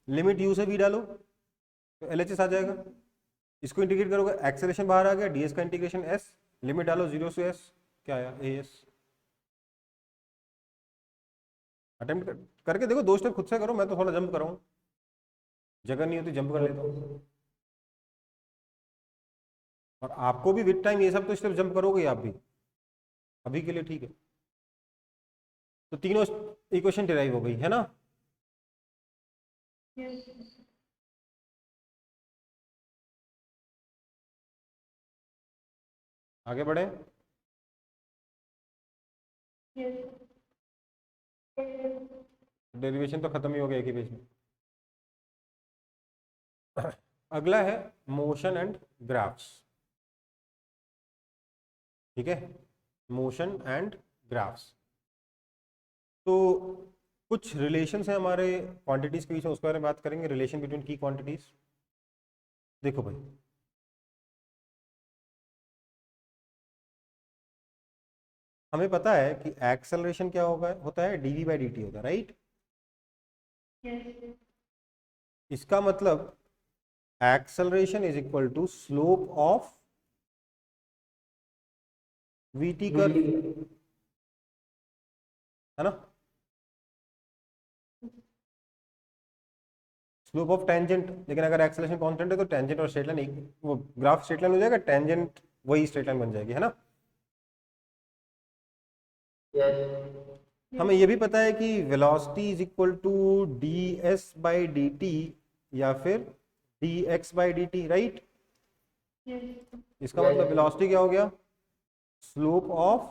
लिमिट यू से v डालो तो LHS आ जाएगा। इसको इंटीग्रेट करोगे, एक्सेलरेशन बाहर आ गया, ds का इंटीग्रेशन s, लिमिट डालो 0 से s, क्या आया as। अटेम्प्ट करके देखो, 2 स्टेप खुद से करो, मैं तो थोड़ा जंप कर रहा हूँ, जगह नहीं होती जंप कर लेता हूँ। और आपको भी विद टाइम ये सब तो स्टेप जंप करोगे आप भी, अभी के लिए ठीक है। तो तीनों इक्वेशन डिराइव हो गई है ना। यस। आगे बढ़े, यस। डेरिवेशन तो खत्म ही हो गया एक ही पेज में। अगला है मोशन एंड ग्राफ्स। ठीक है, मोशन एंड ग्राफ्स। तो कुछ रिलेशंस हैं हमारे क्वांटिटीज के बीच में, उसके बारे में बात करेंगे, रिलेशन बिटवीन की क्वांटिटीज। देखो भाई, हमें पता है कि एक्सेलरेशन क्या होता है dv बाई dt होता है, राइट। यस। इसका मतलब acceleration is equal to slope of vt curve, है ना। स्लोप ऑफ टेंजेंट, लेकिन अगर एक्सेलरेशन कांस्टेंट है तो टेंजेंट और स्ट्रेट लाइन एक, वो ग्राफ स्ट्रेट लाइन हो जाएगा, टेंजेंट वही स्ट्रेट लाइन बन जाएगी, है ना। यस हमें ये भी पता है कि velocity is equal to ds by dt या फिर dx by dt, right. Yes. इसका मतलब वेलोसिटी क्या हो गया, स्लोप ऑफ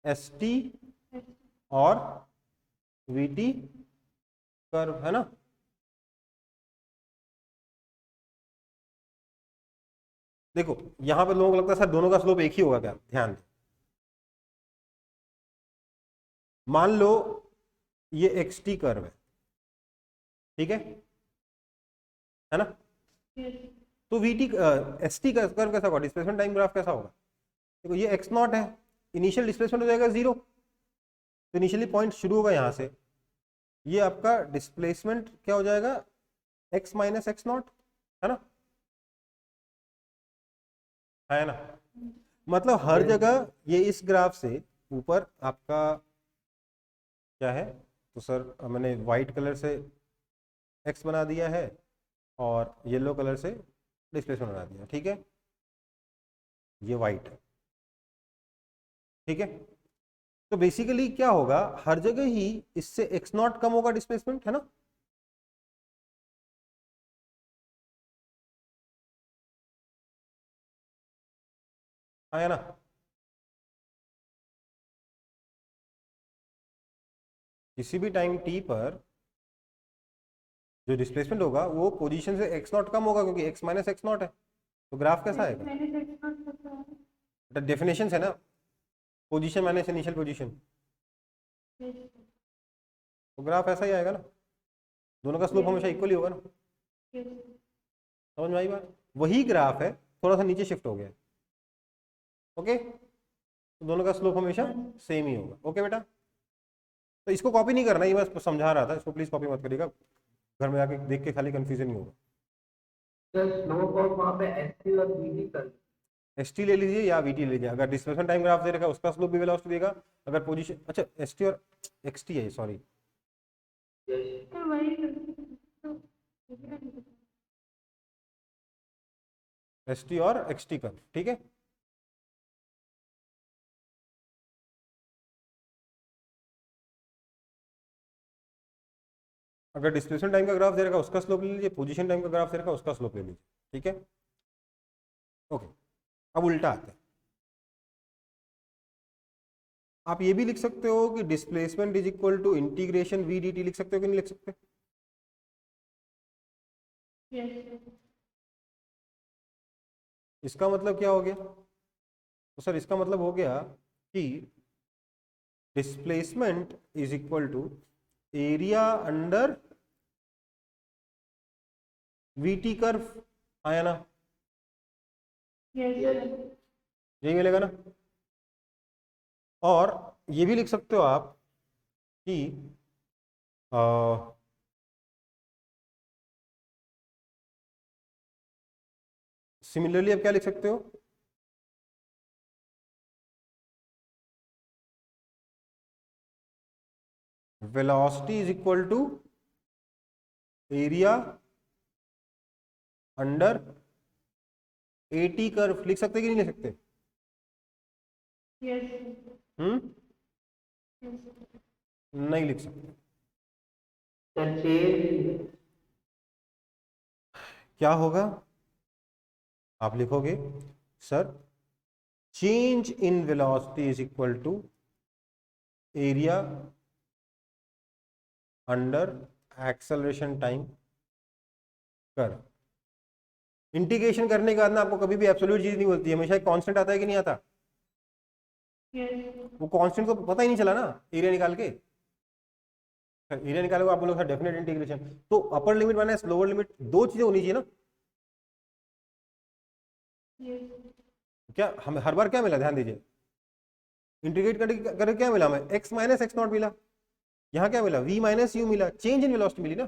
st और vt कर्व, है ना। देखो यहां पर लोगों को लगता है सर दोनों का स्लोप एक ही होगा क्या, ध्यान दो। मान लो ये xt कर्व है, ठीक है ना। यस। तो vt st का कर्व कैसा होगा, डिस्प्लेसमेंट टाइम ग्राफ कैसा होगा। देखो ये x नॉट है, इनिशियल डिस्प्लेसमेंट हो जाएगा 0, तो इनिशियली पॉइंट शुरू होगा यहाँ से, ये आपका डिस्प्लेसमेंट क्या हो जाएगा, x माइनस एक्स नॉट, है ना, है ना। मतलब हर जगह ये इस ग्राफ से ऊपर आपका क्या है, तो सर मैंने व्हाइट कलर से x बना दिया है और येलो कलर से डिस्प्लेसमेंट बना दिया, ठीक है, ये व्हाइट है, ठीक है। तो बेसिकली क्या होगा, हर जगह ही इससे x नॉट कम होगा डिस्प्लेसमेंट, है ना। है ना। किसी भी टाइम t पर जो डिस्प्लेसमेंट होगा वो पोजीशन से x नॉट कम होगा, क्योंकि x माइनस एक्स नॉट है, तो ग्राफ कैसा आएगा, मैंने एक्सपर्ट बताया। डेफिनेशन है ना, position minus initial position, yes. तो ग्राफ ऐसा ही आएगा ना, दोनों का स्लोप हमेशा इक्वल ही होगा ना। यस। समझ में आई बात, वही ग्राफ है, थोड़ा सा नीचे शिफ्ट हो गया, ओके। तो दोनों का स्लोप हमेशा सेम ही होगा। ओके बेटा, तो इसको कॉपी नहीं करना, ये बस समझा रहा था, इसको प्लीज कॉपी मत करिएगा, घर में जाके देख के खाली कंफ्यूजन नहीं होगा। सर स्लोप ऑफ वहाँ पे एसटी और बीटी कर एसटी ले लीजिए या वीटी ले लीजिए। अगर डिस्प्लेसमेंट टाइम ग्राफ दे रखा है उसका स्लोप भी वेलोसिटी देगा, अगर पोजीशन, अच्छा एसटी और एक्सटी है, सॉरी तो वही तो एसटी और एक्सटी कर्व, ठीक है। अगर डिस्प्लेसमेंट टाइम का ग्राफ दे रखा है उसका स्लोप ले लीजिए, पोजीशन टाइम का ग्राफ दे रखा है उसका स्लोप ले लीजिए, ठीक है। ओके, अब उल्टा आते हैं। आप ये भी लिख सकते हो कि displacement is equal to integration v d t, लिख सकते हो कि नहीं लिख सकते? यस इसका मतलब क्या हो गया? तो सर इसका मतलब हो गया कि displacement is equal to area under VT curve, आया ना? यस यही मिलेगा ना। और ये भी लिख सकते हो आप कि सिमिलरली आप क्या लिख सकते हो? Velocity is equal to area under eighty curve, लिख सकते कि नहीं लिख सकते? यस नहीं लिख सकते। सर चेंज क्या होगा? आप लिखोगे sir change in velocity is equal to area under acceleration time curve. Integration करने के बाद ना आपको कभी भी एब्सोल्यूट चीज नहीं बोलती है, हमेशा एक कांस्टेंट आता है कि नहीं आता? यस वो कांस्टेंट को पता ही नहीं चला ना एरिया निकाल के। एरिया निकालोगे आप बोलोगे डेफिनेट इंटीग्रेशन, तो upper limit minus lower limit दो चीजें होनी चाहिए ना। क्या हमें हर बार क्या मिला, ध्यान दीजिए, इंटीग्रेट करके क्या मिला हमें? एक्स माइनस एक्स नॉट मिला। यहाँ क्या मिला? v माइनस यू मिला, चेंज इन वेलोसिटी मिली ना।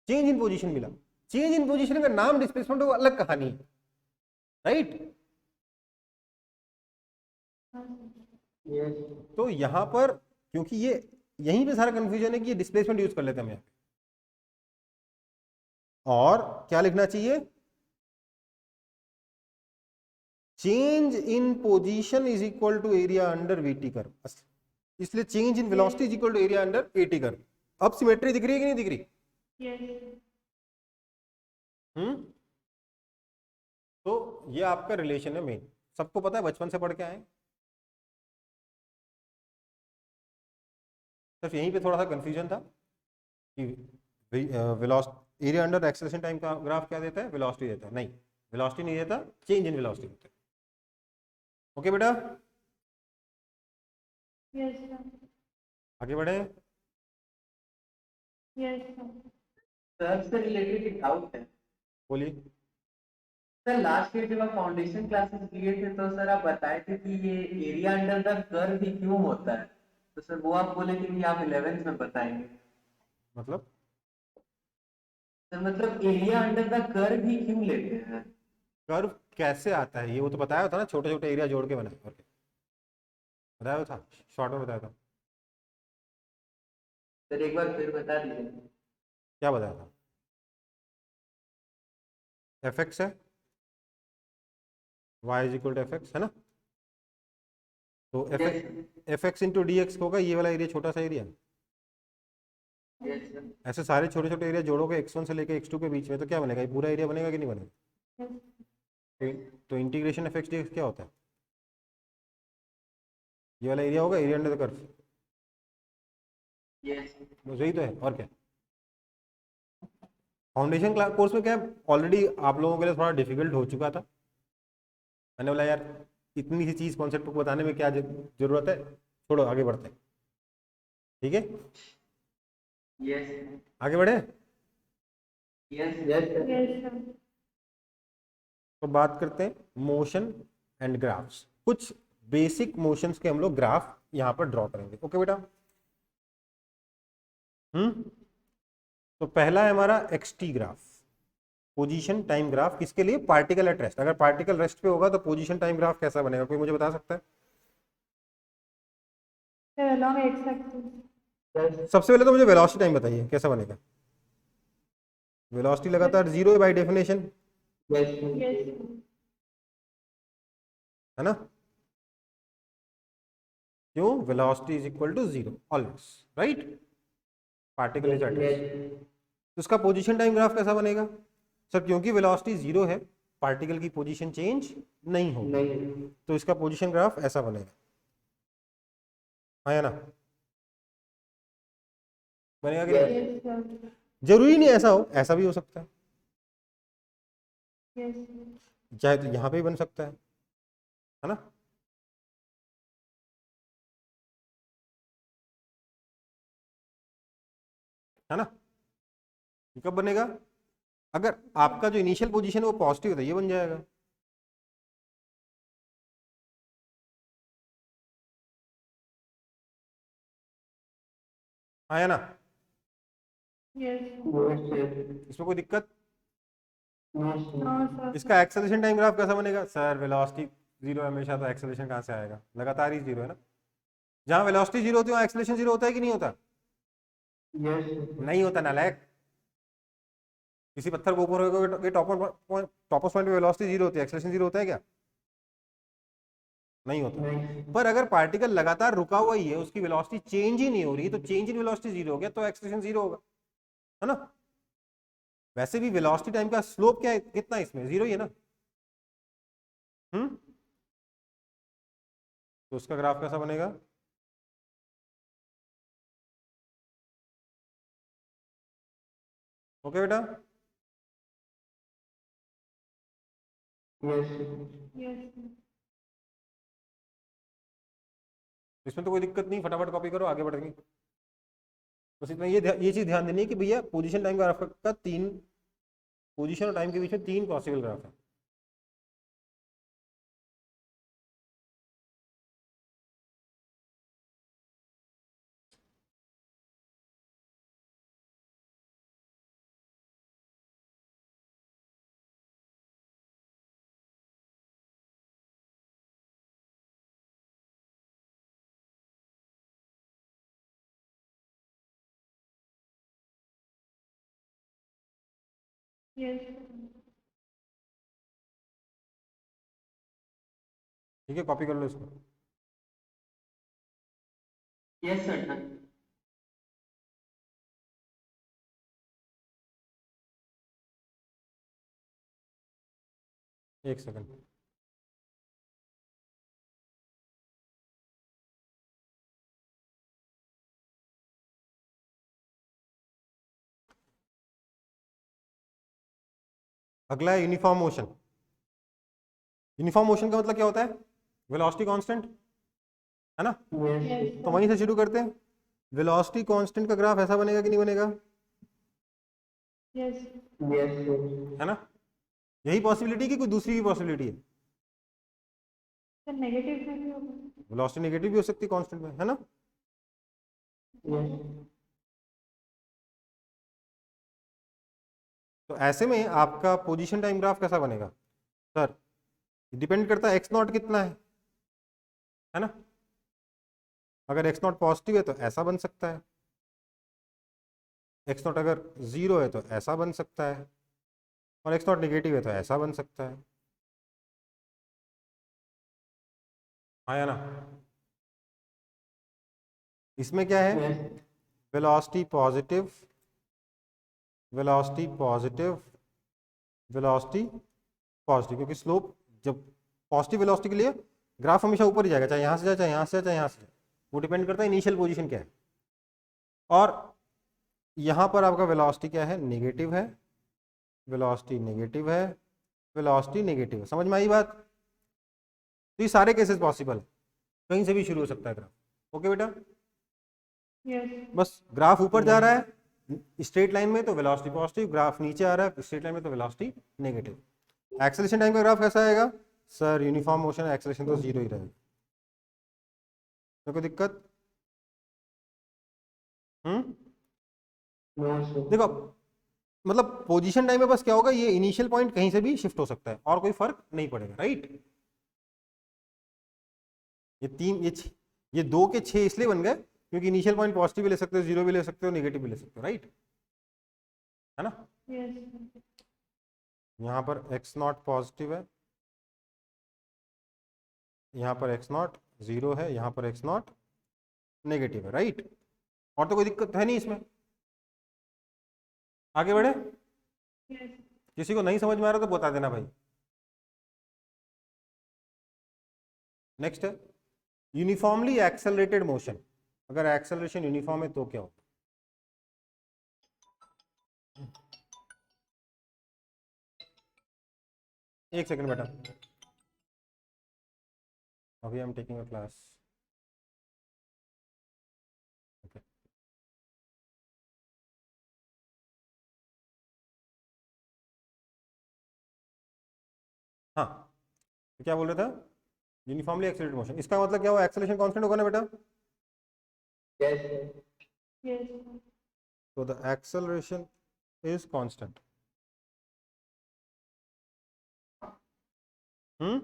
चेंज इन पोजीशन मिला। चेंज इन पोजीशन का नाम डिस्प्लेसमेंट हो, अलग कहानी है, राइट। यस तो यहां पर क्योंकि ये यहीं पे सारा कंफ्यूजन है कि ये डिस्प्लेसमेंट यूज कर लेते हैं हम यहाँ। और क्या लिखना चाहिए? Change in position is equal to area under VT curve, इसलिए change in velocity is equal to area under eighty curve. अब सिमेट्री दिख रही है कि नहीं दिख रही? तो ये आपका रिलेशन है मेन, सबको पता है, बचपन से पढ़ के आए। सिर्फ यहीं पे थोड़ा सा कंफ्यूजन था कि velocity area under acceleration time का ग्राफ क्या देता है? वेलोसिटी देता है। नहीं, वेलोसिटी नहीं देता, चेंज इन वेलोसिटी देता है। ओके बेटा, आगे बढ़े। सर से रिलेटेड एक डाउट है। बोलिए। सर लास्ट ईयर जब आप फाउंडेशन क्लासेस लिए थे तो सर आप बताए थे कि ये एरिया अंडर द कर्व ही क्यों होता है, तो सर वो आप बोले थे कि आप 11th में बताएंगे। मतलब सर मतलब एरिया अंडर द कर्व ही क्यों लेते हैं? कर्व कैसे आता है ये वो तो बताया था ना, छोटे छोटे एरिया जोड़ के बनाए, और क्या बताया था, शॉर्ट में बताया था। सर एक बार फिर बता दीजिए। क्या बताया था? एफ एक्स है, y is equal to f x है ना। तो f x into d x होगा ये वाला एरिया, छोटा सा एरिया। ऐसे सारे छोटे छोटे एरिया जोड़ोगे x1 से लेकर x2 के बीच में, तो क्या बनेगा? ये पूरा एरिया बनेगा कि नहीं बनेगा? तो integration F x d x क्या होता है? ये वाला एरिया होगा एरिया अंडर द कर्व, बस यही तो है, और क्या। फाउंडेशन कोर्स में क्या ऑलरेडी आप लोगों के लिए थोड़ा डिफिकल्ट हो चुका था, मैंने बोला यार इतनी सी चीज कॉन्सेप्ट को बताने में क्या जरूरत है, छोड़ो आगे बढ़ते हैं, ठीक है। यस आगे बढ़े। यस यस तो बात करते हैं मोशन एंड ग्राफ्स। कुछ बेसिक मोशंस के हम लोग ग्राफ यहाँ पर ड्रॉ करेंगे। ओके बेटा। तो पहला है हमारा xt graph, position time graph. किसके लिए? Particle at rest. अगर पार्टिकल रेस्ट पे होगा तो पोजीशन टाइम ग्राफ कैसा बनेगा, कोई मुझे बता सकता है? Sir along x axis। सबसे पहले तो मुझे वेलोसिटी टाइम बताइए कैसा बनेगा। वेलोसिटी लगातार जीरो है बाय डेफिनेशन, Yes। है ना? क्यों? Velocity is equal to zero always, right? Particle is at rest. तो उसका पोजीशन टाइम ग्राफ कैसा बनेगा? सर क्योंकि वेलोसिटी जीरो है, पार्टिकल की पोजीशन चेंज नहीं होगी, तो इसका पोजीशन ग्राफ ऐसा बनेगा। हाँ या ना? बनेगा कि नहीं? Yes sir। जरूरी नहीं ऐसा हो, ऐसा भी हो सकता है, Yes। चाहे तो यहाँ पे भी बन सकता है ना? है ना? ये कब बनेगा? अगर आपका जो इनिशियल पोजीशन है वो पॉजिटिव है तो ये बन जाएगा। हाँ या ना? Yes। इसमें कोई दिक्कत? No sir। इसका एक्सेलरेशन टाइम ग्राफ कैसा बनेगा? सर वेलोसिटी जीरो हमेशा, तो एक्सेलरेशन कहाँ से आएगा? लगातार ही जीरो है ना। जहाँ वेलोसिटी जीरो होती है वहाँ एक्सेलरेशन जीरो होता है कि नहीं होता? नहीं होता नालायक। किसी पत्थर के ऊपर होगा टॉपमोस्ट पॉइंट पे वेलोसिटी जीरो होती है, एक्सेलरेशन जीरो होता है क्या? नहीं होता। पर अगर पार्टिकल लगातार रुका हुआ ही है, उसकी वेलोसिटी चेंज ही नहीं हो रही, तो चेंज इन वेलोसिटी जीरो हो गया, तो एक्सेलरेशन जीरो होगा, है ना? वैसे भी वेलोसिटी टाइम का स्लोप क्या है, कितना है इसमें? जीरो ही है ना। तो उसका ग्राफ कैसा बनेगा? ओके बेटा। Yes। इसमें तो कोई दिक्कत नहीं, फटाफट कॉपी करो, आगे बढ़ेंगे। बस इतना ये चीज ध्यान देनी है कि भैया पोजीशन टाइम ग्राफ का तीन, पोजीशन और टाइम के बीच में तीन पॉसिबल ग्राफ है। Yes। ठीक है, कॉपी कर लो इसको। Yes sir. एक सेकंड। अगला है यूनिफॉर्म मोशन। यूनिफॉर्म मोशन का मतलब क्या होता है? वेलोसिटी कांस्टेंट, है ना? Yes। तो वहीं से शुरू करते हैं। वेलोसिटी कांस्टेंट का ग्राफ ऐसा बनेगा कि नहीं बनेगा? Yes। है ना? यही पॉसिबिलिटी की कोई दूसरी भी पॉसिबिलिटी है? सर नेगेटिव में भी होगा। वेलोसिटी नेगेटिव भी हो सकती है कांस्टेंट में, है ना? तो ऐसे में आपका पोजीशन टाइम ग्राफ कैसा बनेगा? सर डिपेंड करता है एक्स नॉट कितना है ना? अगर एक्स नॉट पॉजिटिव है तो ऐसा बन सकता है, एक्स नॉट अगर जीरो है तो ऐसा बन सकता है, और एक्स नॉट नेगेटिव है तो ऐसा बन सकता है। हाँ या ना? इसमें क्या है? Velocity positive, velocity positive, velocity positive, क्योंकि स्लोप जब पॉजिटिव वेलोसिटी के लिए ग्राफ हमेशा ऊपर ही जाएगा, चाहे यहाँ से जाए, चाहे यहाँ से जाए, चाहे यहाँ से जाए। वो डिपेंड करता है इनिशियल पोजीशन क्या है। और यहाँ पर आपका वेलोसिटी क्या है? नेगेटिव है, वेलोसिटी नेगेटिव है, वेलोसिटी नेगेटिव है। समझ में आई बात? तो ये सारे केसेस पॉसिबल है, कहीं से भी शुरू हो सकता है ग्राफ। ओके बेटा। Yes। बस ग्राफ ऊपर जा रहा है स्ट्रेट लाइन में तो वेलोसिटी पॉजिटिव, ग्राफ नीचे आ रहा है स्ट्रेट लाइन में तो वेलोसिटी नेगेटिव। एक्सेलरेशन टाइम का ग्राफ कैसा आएगा सर? यूनिफॉर्म मोशन एक्सेलरेशन तो जीरो ही रहेगा। तो कोई दिक्कत? देखो मतलब पोजीशन टाइम में बस क्या होगा, ये इनिशियल पॉइंट कहीं से भी शिफ्ट हो सकता है और कोई फर्क नहीं पड़ेगा, राइट। ये तीन ये दो के छह इसलिए बन गए क्योंकि इनिशियल पॉइंट पॉजिटिव भी ले सकते हो, जीरो भी ले सकते हो, नेगेटिव भी ले सकते हो, राइट, है ना। Yes sir. यहाँ पर एक्स नॉट पॉजिटिव है, यहाँ पर एक्स नॉट जीरो है, यहाँ पर एक्स नॉट नेगेटिव है, राइट। और तो कोई दिक्कत है नहीं इसमें। आगे बढ़े? यस। किसी को नहीं समझ में आ रहा तो बता देना भाई। नेक्स्ट है यूनिफॉर्मली एक्सेलरेटेड मोशन। अगर एक्सेलरेशन यूनिफॉर्म है तो क्या होगा? एक सेकंड बेटा, अभी I am taking a class. हाँ, तो क्या बोल रहे थे? यूनिफॉर्मली एक्सेलरेटेड मोशन, इसका मतलब क्या हुआ? एक्सेलरेशन कांस्टेंट होगा ना बेटा? Yes yes. तो द एक्सेलरेशन इज कांस्टेंट। हम्म,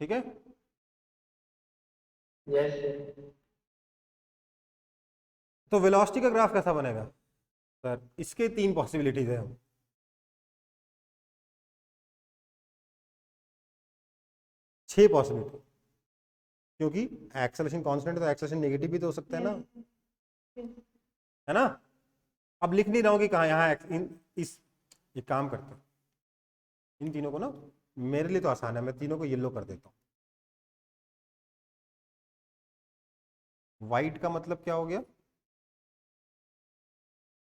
ठीक है। यस तो वेलोसिटी का ग्राफ कैसा बनेगा सर? इसके तीन पॉसिबिलिटीज है, हम छह पॉसिबिलिटी, क्योंकि एक्सेलरेशन कांस्टेंट है तो एक्सेलरेशन नेगेटिव भी तो हो सकता है ना, है ना। अब लिख नहीं रहा हूं कि कहा यहाँ इस एक काम करते हैं, इन तीनों को ना, मेरे लिए तो आसान है, मैं तीनों को येलो कर देता हूं। व्हाइट का मतलब क्या हो गया,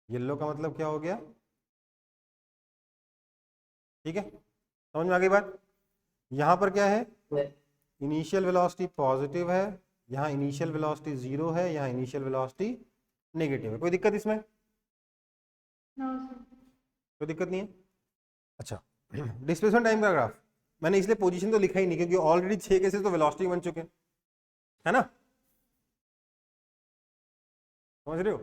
येलो का मतलब क्या हो गया, ठीक है, समझ में आ गई बात। यहां पर क्या है, इनिशियल वेलोसिटी पॉजिटिव है, यहाँ इनिशियल वेलोसिटी जीरो है, यहाँ इनिशियल वेलोसिटी नेगेटिव है। कोई दिक्कत इसमें? No sir. कोई दिक्कत नहीं है। अच्छा, डिस्प्लेसमेंट टाइम का ग्राफ मैंने इसलिए पोजीशन तो लिखा ही नहीं क्योंकि ऑलरेडी 6 केसेस तो वेलोसिटी बन चुके हैं, है ना, समझ रहे हो।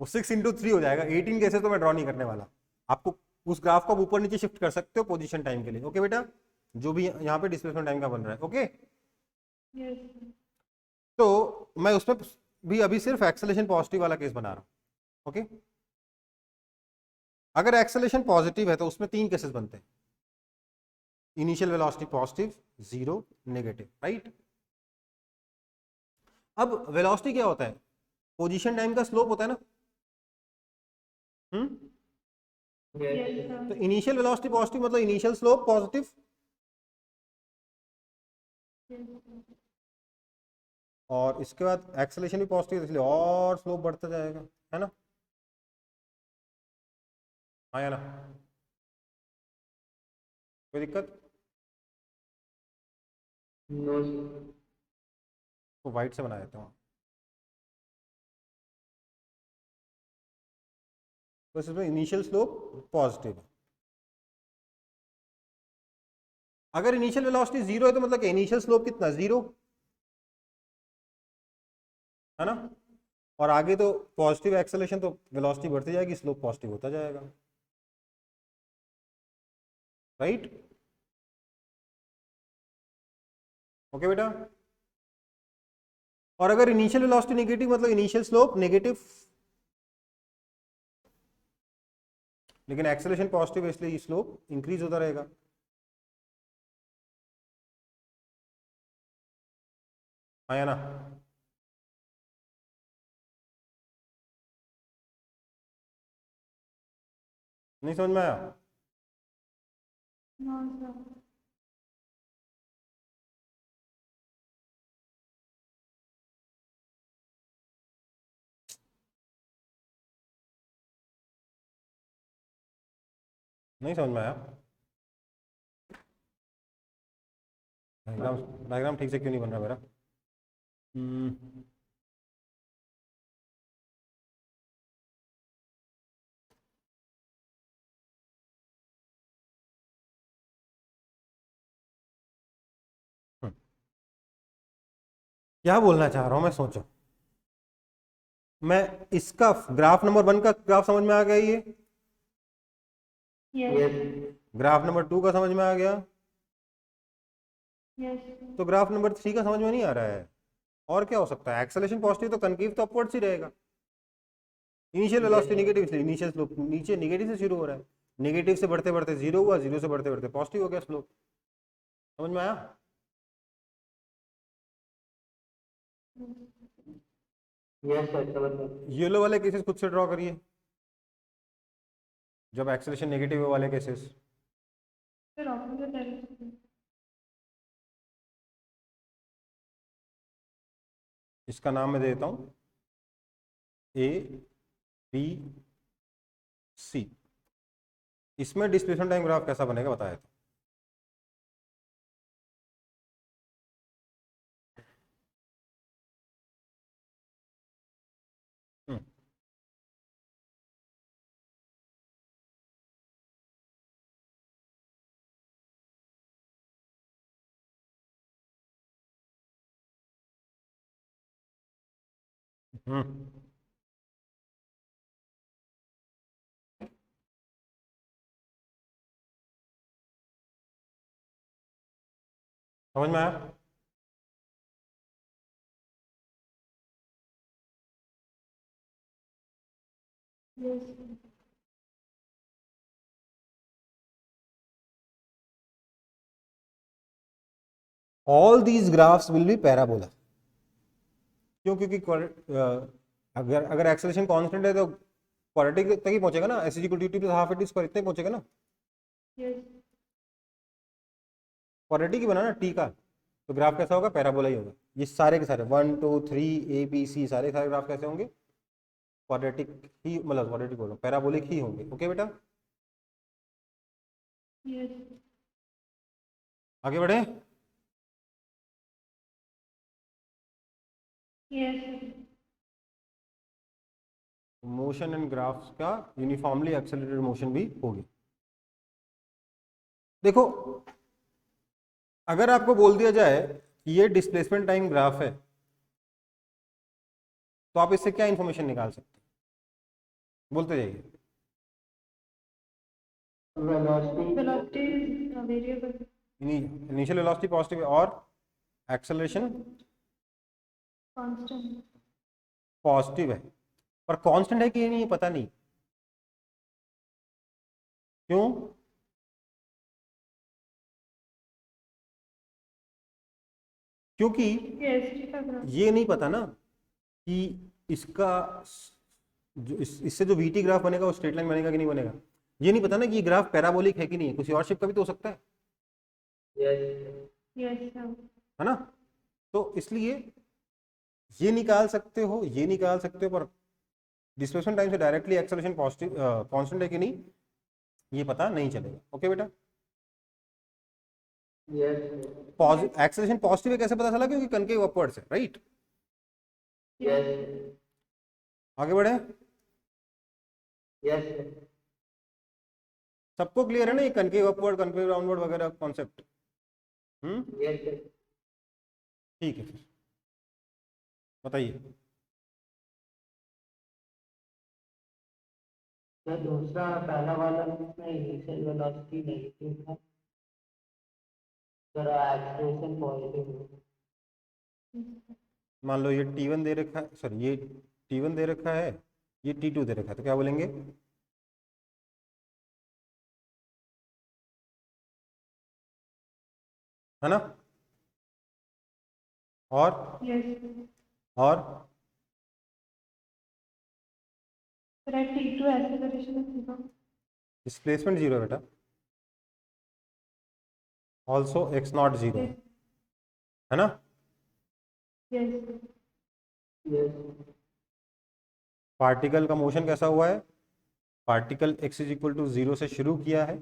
वो 6 × 3 हो जाएगा, 18 केसेस तो मैं ड्रॉ नहीं करने वाला। आपको उस ग्राफ को आप ऊपर नीचे शिफ्ट कर सकते हो पोजीशन टाइम के लिए, ओके बेटा, जो भी यहाँ पे डिस्प्लेसमेंट टाइम का बन रहा है, ओके। यस। तो मैं उसमें भी अभी सिर्फ एक्सेलरेशन पॉजिटिव वाला केस बना रहा हूँ, ओके। अगर एक्सेलरेशन पॉजिटिव है तो उसमें तीन केसेस बनते हैं, initial velocity positive, zero, negative, right. अब वेलोसिटी क्या होता है? पोजीशन टाइम का स्लोप होता है ना। यस तो सर। इनिशियल वेलोसिटी पॉजिटिव मतलब इनिशियल स्लोप पॉजिटिव, और इसके बाद एक्सेलरेशन भी पॉजिटिव, इसलिए और स्लोप बढ़ता जाएगा, है ना, हाँ या ना, कोई दिक्कत? नो तो व्हाइट से बना देता हूँ, बस इसमें इनिशियल स्लोप पॉजिटिव है। अगर इनिशियल वेलोसिटी जीरो है तो मतलब इनिशियल स्लोप कितना, जीरो, है ना, और आगे तो पॉजिटिव एक्सेलरेशन तो वेलोसिटी बढ़ती जाएगी, स्लोप पॉजिटिव होता जाएगा, राइट, ओके बेटा। और अगर इनिशियल वेलोसिटी नेगेटिव मतलब इनिशियल स्लोप नेगेटिव, लेकिन एक्सेलरेशन पॉजिटिव है इसलिए स्लोप इंक्रीज होता रहेगा, हाँ या ना। नहीं समझ में आया? No sir. नहीं समझ में आया? डायग्राम डायग्राम ठीक से क्यों नहीं बन रहा मेरा? क्या बोलना चाह रहा हूं मैं, सोचो। मैं इसका ग्राफ नंबर 1 का ग्राफ समझ में आ गया, ये यस ग्राफ नंबर 2 का समझ में आ गया, यस तो ग्राफ नंबर 3 का समझ में नहीं आ रहा है। और क्या हो सकता है? एक्सेलरेशन पॉजिटिव तो कनकेव तो अपवर्ड्स ही रहेगा। इनिशियल वेलोसिटी नेगेटिव, इसलिए इनिशियल स्लोप नीचे नेगेटिव से शुरू हो रहा है, नेगेटिव से बढ़ते बढ़ते जीरो हुआ, जीरो से बढ़ते बढ़ते पॉजिटिव हो गया स्लोप। समझ में आया? यस सर समझ गए। येलो वाले केसेस खुद से ड्रॉ करिए, जब एक्सेलरेशन नेगेटिव वाले केसेस। फिर ऑपोजिट डायरेक्शन। इसका नाम मैं दे देता हूं ए बी सी। इसमें डिस्प्लेसमेंट टाइम ग्राफ कैसा बनेगा बताया था। हम्म, हम्म। समझ में आया? Yes all these graphs will be parabola. क्यों? क्योंकि अगर अगर एक्सेलरेशन कांस्टेंट है तो क्वाड्रेटिक तक ही पहुंचेगा ना, s equal to t plus half a t square इतना ही पहुंचेगा ना। यस क्वाड्रेटिक ही बना ना टी का, तो ग्राफ कैसा होगा? पैराबोला ही होगा। ये सारे के सारे 1 2 3 ए बी सी सारे सारे ग्राफ कैसे होंगे? क्वाड्रेटिक ही, मतलब क्वाड्रेटिक बोल रहा हूं, पैराबोलिक ही होंगे। ओके बेटा, यस आगे बढ़े। यस मोशन एंड ग्राफ्स का यूनिफॉर्मली एक्सेलरेटेड मोशन भी होगी। देखो, अगर आपको बोल दिया जाए कि ये डिस्प्लेसमेंट टाइम ग्राफ है, तो आप इससे क्या इंफॉर्मेशन निकाल सकते हैं? बोलते जाइए। Velocity variable. Initial velocity positive और एक्सेलरेशन कांस्टेंट। पॉजिटिव है, पर कांस्टेंट है कि नहीं ये पता नहीं। क्यों? क्योंकि एसटी का ग्राफ। ये नहीं पता ना कि इसका जो इससे जो वीटी ग्राफ बनेगा वो स्ट्रेट लाइन बनेगा कि नहीं बनेगा। ये नहीं पता ना कि ये ग्राफ पैराबोलिक है कि नहीं है, किसी और शेप का भी तो हो सकता है यस है ना। तो इसलिए ये निकाल सकते हो, ये निकाल सकते हो, पर डिस्प्लेसमेंट टाइम से डायरेक्टली एक्सेलरेशन पॉजिटिव कांस्टेंट है कि नहीं ये पता नहीं चलेगा। ओके बेटा, एक्सेलरेशन पॉजिटिव है कैसे पता चला? क्योंकि कनकेव अपवर्ड्स है, राइट। आगे बढ़े। सबको क्लियर है ना ये कनकेव अपवर्ड कनकेव डाउनवर्ड वगैरह कॉन्सेप्ट? ठीक है, फिर बताइए। दूसरा पहला वाला में इनिशियल वेलोसिटी नेगेटिव था, जरा एक्सेलरेशन पॉजिटिव। मान लो ये T1 दे रखा है, सॉरी ये T1 दे रखा है, ये T2 दे रखा है, तो क्या बोलेंगे? है ना। और यस और T2 acceleration is 0. Displacement zero है बेटा, also x not zero Yes. है ना। Yes. पार्टिकल का मोशन कैसा हुआ है? Particle x is equal to zero से शुरू किया है,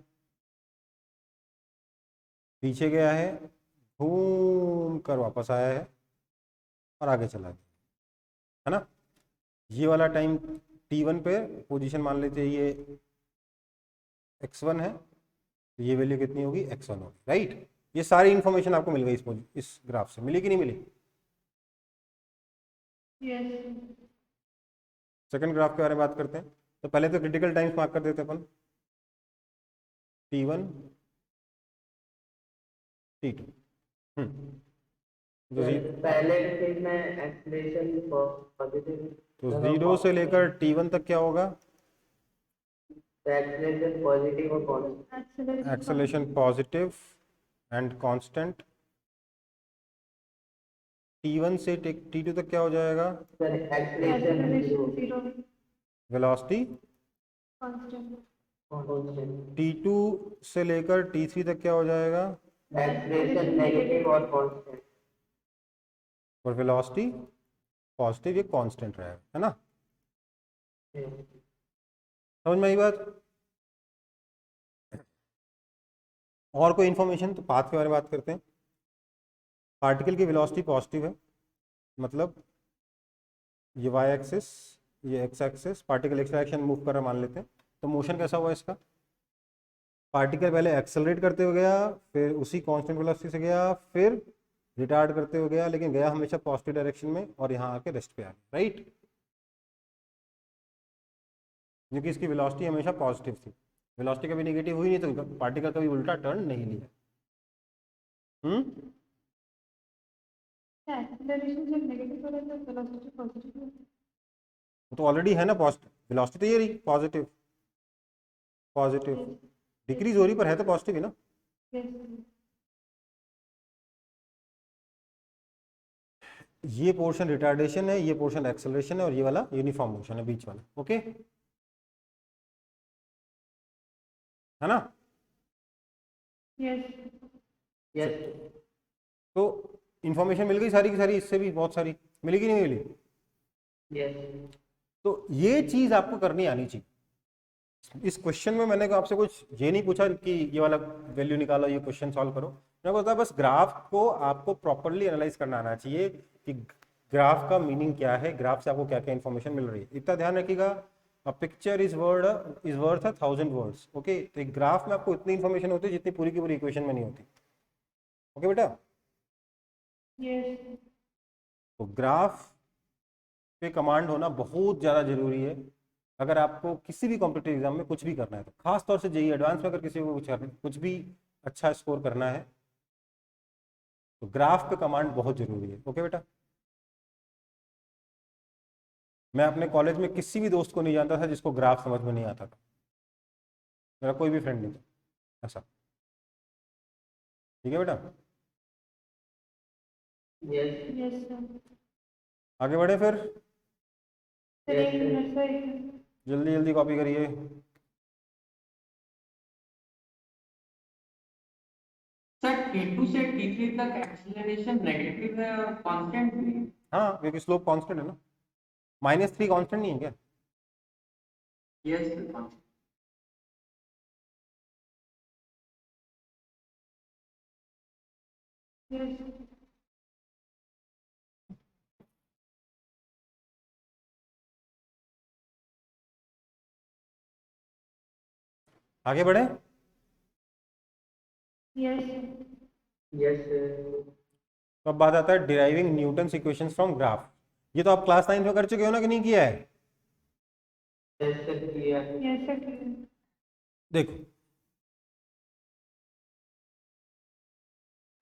पीछे गया है, घूम कर वापस आया है और आगे चला गया, है ना। ये वाला टाइम T1 पे पोजीशन मान लेते हैं ये x1 है, तो ये वैल्यू कितनी होगी? x1 होगी, राइट। ये सारी इंफॉर्मेशन आपको मिल गई इस ग्राफ से, मिली कि नहीं मिली? यस सेकंड ग्राफ के बारे में बात करते हैं। तो पहले तो क्रिटिकल टाइम्स मार्क कर देते हैं अपन, T1 T2। तो पहले केस में एक्सीलरेशन पॉजिटिव, तो 0 से लेकर T1 तक क्या होगा? एक्सीलरेशन पॉजिटिव और constant. Acceleration positive and constant. T1 से T2 तक क्या हो जाएगा? Sir acceleration acceleration zero velocity. Constant constant, T2 से लेकर T3 तक क्या हो जाएगा? एक्सीलरेशन नेगेटिव और कांस्टेंट। और वेलोसिटी पॉजिटिव, ये कांस्टेंट रहेगा, है ना? समझ में आई बात? और कोई इंफॉर्मेशन? तो पाथ के बारे में बात करते हैं। पार्टिकल की वेलोसिटी पॉजिटिव है, मतलब ये y एक्सिस, ये x axis, particle x direction move कर रहा मान लेते हैं। तो मोशन कैसा हुआ इसका? पार्टिकल पहले एक्सेलरेट करते हुए गया, फिर उसी कांस्टेंट वेलोसिटी से गया, फिर रिटार्ड करते हुए गया, लेकिन गया हमेशा पॉजिटिव डायरेक्शन में, और यहाँ आके रेस्ट पे आ गया, राइट? क्योंकि इसकी वेलोसिटी हमेशा पॉजिटिव थी। वेलोसिटी कभी नेगेटिव हुई नहीं तो पार्टिकल कभी उल्टा टर्न नहीं लिया। एक्सेलरेशन जब नेगेटिव हो रहा है तो वेलोसिटी पॉजिटिव है। तो ऑलरेडी है ना पॉजिटिव, वेलोसिटी तो ये रही पॉजिटिव, पॉजिटिव डिक्रीज हो रही पर है तो पॉजिटिव ही ना। यस ये पोर्शन रिटार्डेशन है, ये पोर्शन एक्सेलरेशन है, और ये वाला यूनिफॉर्म मोशन है बीच वाला, ओके, है ना? यस यस तो इंफॉर्मेशन मिल गई सारी की सारी, इससे भी बहुत सारी मिली कि नहीं मिली? यस तो ये चीज आपको करनी आनी चाहिए। इस क्वेश्चन में मैंने आपसे कुछ ये नहीं पूछा कि ये वाला वैल्यू निकालो, ये क्वेश्चन सॉल्व करो। मैंने बोला बस ग्राफ को आपको प्रॉपरली एनालाइज करना आना चाहिए कि ग्राफ का मीनिंग क्या है, ग्राफ से आपको क्या क्या इन्फॉर्मेशन मिल रही है। इतना ध्यान रखिएगा, a picture is worth 1000 words, okay. तो एक ग्राफ में आपको इतनी इन्फॉर्मेशन होती है जितनी पूरी की पूरी इक्वेशन में नहीं होती, ओके बेटा? यस तो ग्राफ पे कमांड होना बहुत ज़्यादा जरूरी है अगर आपको किसी भी कॉम्पिटिटिव एग्जाम में कुछ भी करना है। तो खास तौर से जेईई एडवांस में अगर किसी को कुछ भी अच्छा स्कोर करना है तो ग्राफ पे कमांड बहुत जरूरी है, ओके बेटा? मैं अपने कॉलेज में किसी भी दोस्त को नहीं जानता था जिसको ग्राफ समझ में नहीं आता था, मेरा कोई भी फ्रेंड नहीं था ऐसा, ठीक है बेटा? यस यस सर आगे बढ़े फिर, सर एक मिनट सर जल्दी जल्दी कॉपी करिए। सर T2 से T3 तक एक्सीलरेशन नेगेटिव है और कांस्टेंट भी है। हाँ, क्योंकि स्लोप कांस्टेंट है ना। -3 कांस्टेंट नहीं है क्या? यस सर यस आगे बढ़े। यस यस तो अब बात आता है deriving Newton's equations from graph. ये तो आप क्लास 9 में कर चुके हो ना कि नहीं किया है? यस किया यस सर देखो,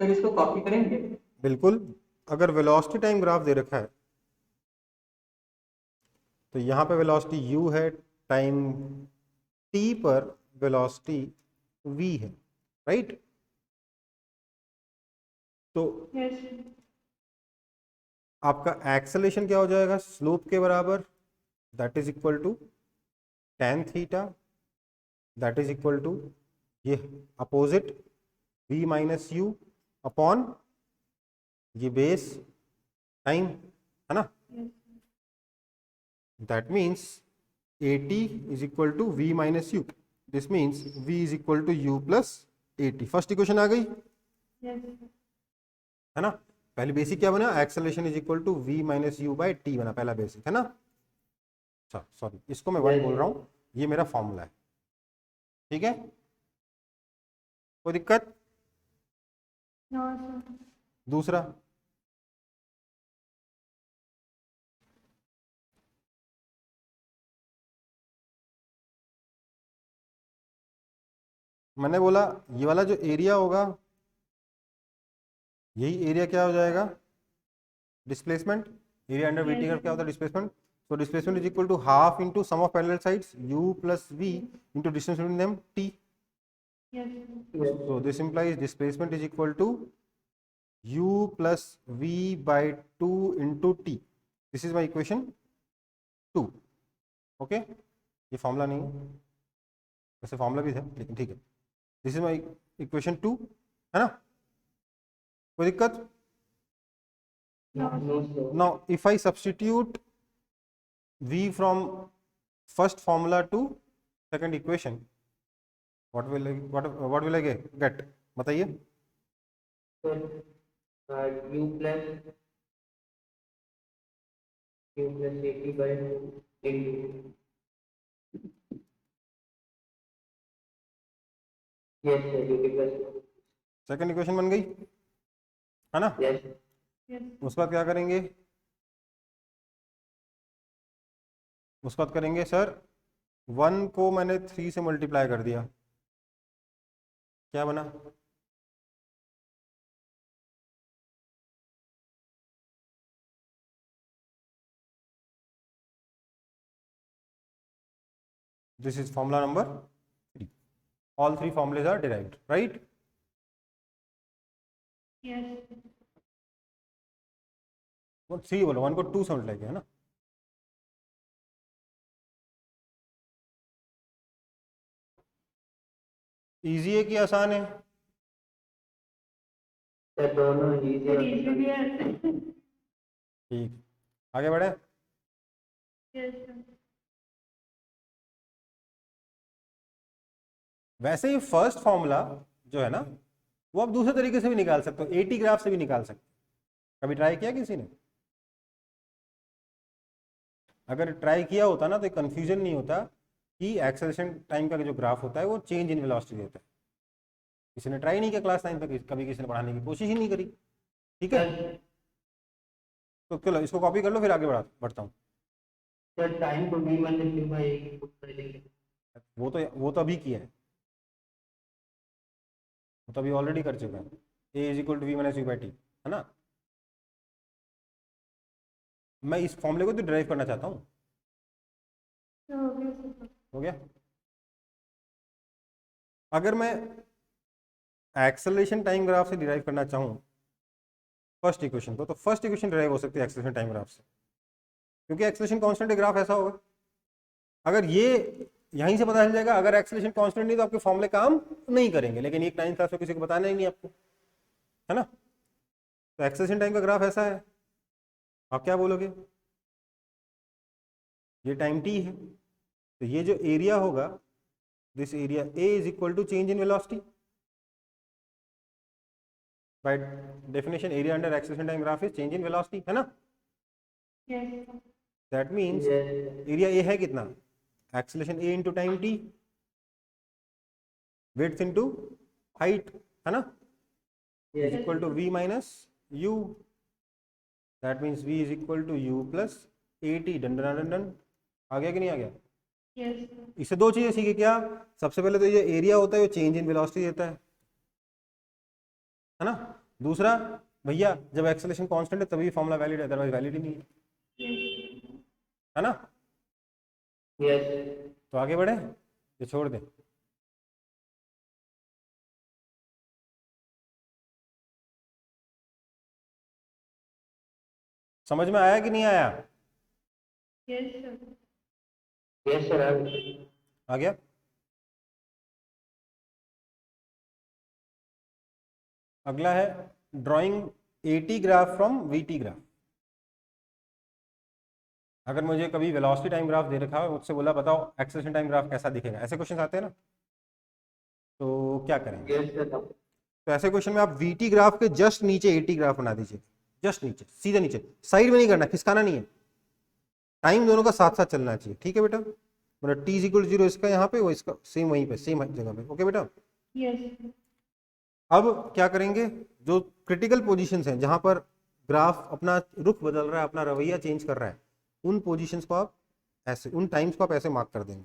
सर इसको कॉपी करेंगे। बिल्कुल। अगर वेलोसिटी टाइम ग्राफ दे रखा है तो यहाँ पे वेलोसिटी u है, टाइम t पर वेलोसिटी v है, राइट? तो यस आपका एक्सेलेरेशन क्या हो जाएगा? स्लोप के बराबर, that is equal to tan theta, that is equal to ये opposite v minus u upon ये बेस टाइम, है ना? That means AT is equal to V minus U. This means V is equal to U plus AT. First equation आ गई, yes है ना? पहली basic क्या बना? Acceleration is equal to V minus u by t बना, पहला basic, है ना? अच्छा सॉरी, इसको मैं वन बोल रहा हूँ, ये मेरा फॉर्मूला है, ठीक है? कोई दिक्कत? नो सर दूसरा, मैंने बोला ये वाला जो एरिया होगा यही एरिया क्या हो जाएगा, displacement. Area under VT curve क्या होता है, displacement. So displacement is equal to half into sum of parallel sides u plus v into distance between them t। Yes. So this implies displacement is equal to u plus v by 2 into t. This is my equation 2. Okay? ये formula नहीं है, वैसे formula भी है लेकिन ठीक है। This is my equation 2, है ना, कोई दिक्कत? No, sir. Now if I substitute v from first formula to second equation, what will I get? बताइए। Sir, u plus 80 by 2 into. Yes, sir, u plus. Second equation बन गई, है ना। Yes. Yes. उसके बाद क्या करेंगे, उसके बाद करेंगे सर 1 को मैंने 3 से मल्टीप्लाई कर दिया, क्या बना, this is formula number 3। All 3 formulas are derived, right? Yes. 3 बोलो, 1 को 2 से मल्टीप्लाई किया, है ना। इजी है कि आसान है? Sir, दोनों easy But और easy भी है। ठीक, आगे बढ़े। Yes, sir. वैसे ही फर्स्ट फॉर्मूला जो है ना वो आप दूसरे तरीके से भी निकाल सकते हो, एटी ग्राफ से भी निकाल सकते हो। कभी ट्राई किया किसी ने? अगर ट्राई किया होता ना तो कंफ्यूजन नहीं होता कि एक्सेलरेशन टाइम का जो ग्राफ होता है वो चेंज इन वेलोसिटी देता है। किसी ने ट्राई नहीं किया क्लास 9 तक, कभी किसी ने पढ़ाने की कोशिश ही नहीं करी, ठीक है। तो चलो इसको कॉपी कर लो, फिर आगे बढ़ता हूँ। सर टाइम को भी मल्टीप्लाई पुट कर देंगे। वो तो अभी किया है, वो तो अभी ऑलरेडी कर चुका है। A is equal to v minus v by t, है ना। मैं इस फॉर्मूले को तो ड्राइव करना चाहता हूँ, हो गया सर। हो गया। अगर मैं एक्सेलरेशन टाइम ग्राफ से डिराइव करना चाहूँ फर्स्ट इक्वेशन को, तो फर्स्ट इक्वेशन डिराइव हो सकती है एक्सेलरेशन टाइम ग्राफ से, क्योंकि एक्सेलरेशन कांस्टेंट ग्राफ ऐसा होगा। अगर ये यहीं से पता चल जाएगा, अगर एक्सेलरेशन कांस्टेंट नहीं तो आपके फॉर्मूले काम नहीं करेंगे, लेकिन एक 9th क्लास में किसी को बताना ही नहीं आपको, है ना। तो एक्सेलरेशन टाइम का ग्राफ ऐसा है, आप क्या बोलोगे, ये टाइम टी है, तो ये जो एरिया होगा, this area a is equal to change in velocity. By definition area under acceleration time graph is change in velocity, है ना। Yes, sir. That means Yes. Area a है कितना, acceleration a into time t, width into height, है ना, Yes. Is equal to v minus u. That means v is equal to u plus a t. Done done done done, आ गया कि नहीं आ गया? Yes, sir. इससे दो चीजें सीखी क्या, सबसे पहले तो ये एरिया होता है वो चेंज इन वेलोसिटी देता है ना। दूसरा, भैया जब एक्सेलरेशन कांस्टेंट है तभी फॉर्मूला वैलिड है, अदरवाइज वैलिड ही नहीं है, Yes. है ना। Yes. तो आगे बढ़े, ये छोड़ दे। समझ में आया कि नहीं आया? Yes, sir. Yes, sir. आ गया। अगला है drawing eighty graph from VT graph. अगर मुझे कभी वेलोसिटी टाइम ग्राफ दे रखा है, मुझसे बोला बताओ एक्सेलरेशन टाइम ग्राफ कैसा दिखेगा, ऐसे क्वेश्चन आते हैं ना, तो क्या करेंगे? Yes, sir. तो ऐसे क्वेश्चन में आप वीटी ग्राफ के जस्ट नीचे एटी ग्राफ बना दीजिए, जस्ट नीचे, सीधे नीचे, साइड में नहीं करना, खिसकाना नहीं है, टाइम दोनों का साथ साथ चलना चाहिए, ठीक है बेटा। मतलब टी इक्वल 0 इसका यहाँ पे, वो इसका सेम वहीं पे, सेम जगह पे, ओके बेटा। Yes, sir. अब क्या करेंगे, जो क्रिटिकल पोजीशंस हैं जहां पर ग्राफ अपना रुख बदल रहा है, अपना रवैया चेंज कर रहा है, उन पोजीशंस को आप ऐसे, उन टाइम्स को आप ऐसे मार्क कर देंगे।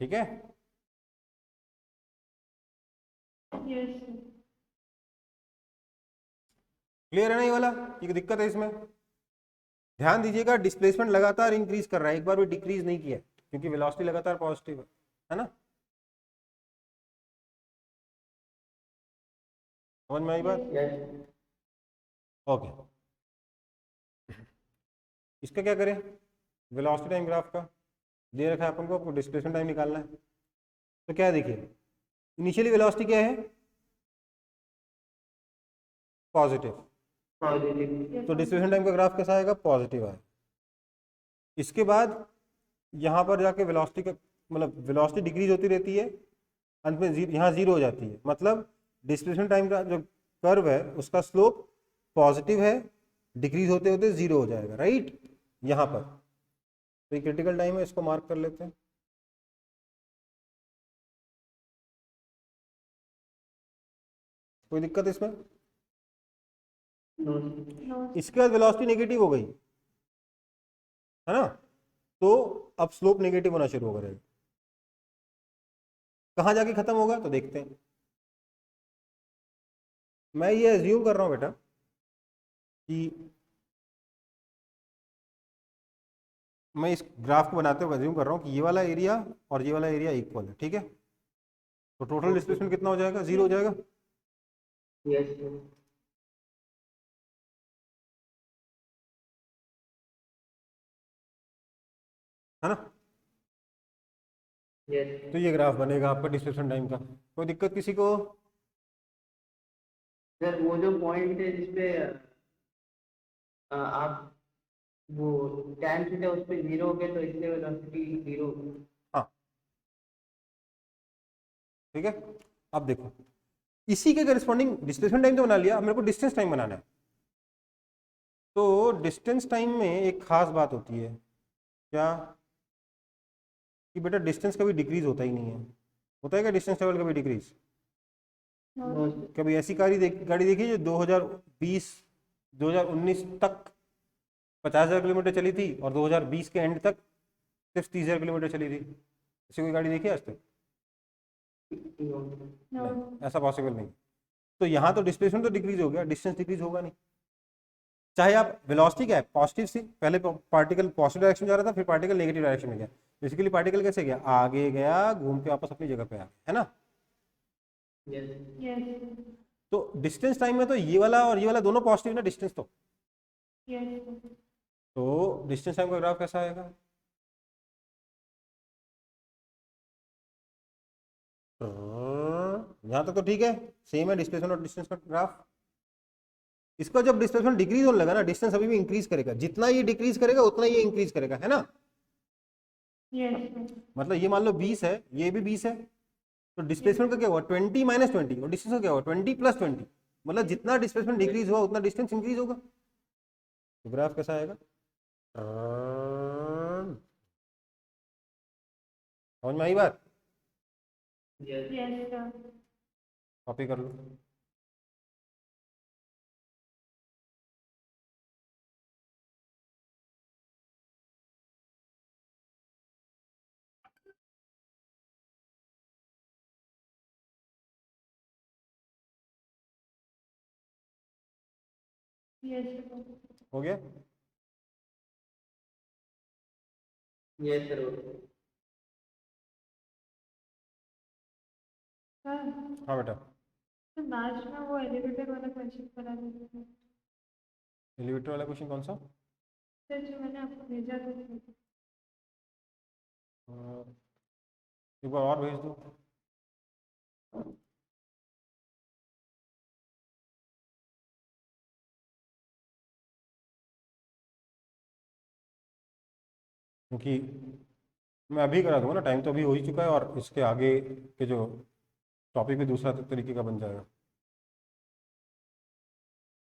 ठीक है। Yes sir. क्लियर है ना ये वाला, ये दिक्कत है इसमें। ध्यान दीजिएगा डिस्प्लेसमेंट लगातार इंक्रीज कर रहा है, एक बार भी डिक्रीज नहीं किया क्योंकि वेलोसिटी लगातार पॉजिटिव है ना। समझ में आई बात? यस ओके, इसका क्या करें? वेलोसिटी टाइम ग्राफ का दे रखा है अपन को, आपको डिस्प्लेसमेंट टाइम निकालना है। तो क्या है देखिए, इनिशियली वेलोसिटी क्या है? पॉजिटिव। पॉजिटिव। तो डिस्प्लेसमेंट टाइम का ग्राफ कैसा आएगा? पॉजिटिव आएगा। इसके बाद यहाँ पर जाके वेलोसिटी का मतलब वेलोसिटी डिक्रीज होती रहती है, अंत में यहाँ जीरो हो जाती है। मतलब डिस्प्लेसमेंट टाइम का जो कर्व है उसका स्लोप पॉजिटिव है, डिक्रीज होते होते जीरो हो जाएगा, राइट, यहाँ पर। तो ये क्रिटिकल टाइम है, इसको मार्क कर लेते हैं। कोई दिक्कत इसमें? नो। नो। इसके बाद वेलोसिटी नेगेटिव हो गई है ना, तो अब स्लोप नेगेटिव होना शुरू हो जाएगा। कहाँ जाके खत्म होगा तो देखते हैं। मैं ये एज्यूम कर रहा हूँ बेटा कि मैं इस ग्राफ को बनाते हुए एज्यूम कर रहा हूँ कि ये वाला एरिया और ये वाला एरिया इक्वल है, ठीक है। तो टोटल डिस्प्लेसमेंट कितना हो जाएगा? जीरो हो जाएगा। यस है ना। यस। तो ये ग्राफ बनेगा आपका डिस्प्लेसमेंट टाइम का। कोई दिक्कत किसी को? सर वो जो पॉइंट है जिसपे आप वो tan थीटा उस पे जीरो हो गए तो इसलिए वेलोसिटी जीरो। हाँ ठीक है। अब देखो, इसी के करस्पॉन्डिंग डिस्प्लेसमेंट टाइम तो बना लिया, अब मेरे को डिस्टेंस टाइम बनाना है। तो डिस्टेंस टाइम में एक खास बात होती है, क्या कि बेटा डिस्टेंस कभी डिक्रीज होता ही नहीं है। होता है क्या डिस्टेंस लेवल कभी डिक्रीज? नो। कभी ऐसी गाड़ी देखी जो 2020 2019 तक 50,000 किलोमीटर चली थी और 2020 के एंड तक सिर्फ 30,000 किलोमीटर चली थी? ऐसी कोई गाड़ी देखी आज तक? नो। नहीं, ऐसा पॉसिबल नहीं। तो यहाँ तो डिस्प्लेसमेंट तो डिक्रीज हो गया, डिस्टेंस डिक्रीज होगा नहीं। चाहे आप वेलोसिटी क्या है, पॉजिटिव से पहले पार्टिकल पॉजिटिव डायरेक्शन जा रहा था, फिर पार्टिकल नेगेटिव डायरेक्शन में गया। बेसिकली पार्टिकल कैसे गया? आगे गया, घूम के वापस अपनी जगह पे आ गया, है ना। Yes yes. तो डिस्टेंस टाइम में तो ये वाला और ये वाला दोनों पॉजिटिव ना डिस्टेंस तो। यस। तो डिस्टेंस टाइम का ग्राफ कैसा आएगा? यहाँ तक तो ठीक है, सेम है डिस्प्लेसमेंट और डिस्टेंस का ग्राफ। इसका जब डिस्प्लेसमेंट डिक्रीज होने लगा ना, डिस्टेंस अभी भी इंक्रीज करेगा, जितना ये डिक्रीज करेगा उतना ये इंक्रीज करेगा, है ना। यस। मतलब ये मान लो 20 है, ये भी 20 है, तो डिस्प्लेसमेंट का क्या हुआ? 20 माइनस 20, और डिस्टेंस का क्या हुआ? 20 प्लस 20। मतलब जितना डिस्प्लेसमेंट डिक्रीज हुआ उतना डिस्टेंस इंक्रीज होगा। तो ग्राफ कैसा आएगा? समझ में आई बात? Yes yes sir. कॉपी कर लो। यस। हो गया? Yes sir. सर हाँ बेटा। तो लास्ट में वो एलिवेटर वाला क्वेश्चन करा दीजिए एलिवेटर वाला क्वेश्चन कौन सा? सर, जो मैंने आपको भेजा था। एक बार और भेज दो। क्योंकि मैं अभी करा दूंगा ना, टाइम तो अभी हो ही चुका है, और इसके आगे के जो टॉपिक भी दूसरा तरीके का बन जाएगा।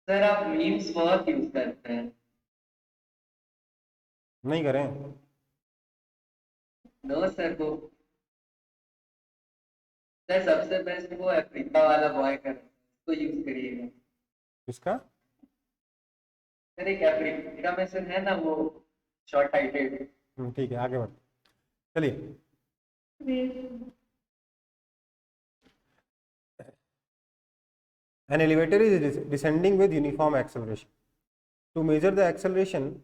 सर आप मीम्स बहुत यूज करते हैं। नहीं करें? नो सर, वो सर सबसे बेस्ट वो अफ्रीका वाला बॉय कर उसको यूज करिएगा। किसका? सर एक अफ्रीका में से है ना वो, शॉर्ट हाइटेड। ठीक है, आगे बढ़। चलिए, Raise. An elevator is descending with uniform acceleration. To measure the acceleration,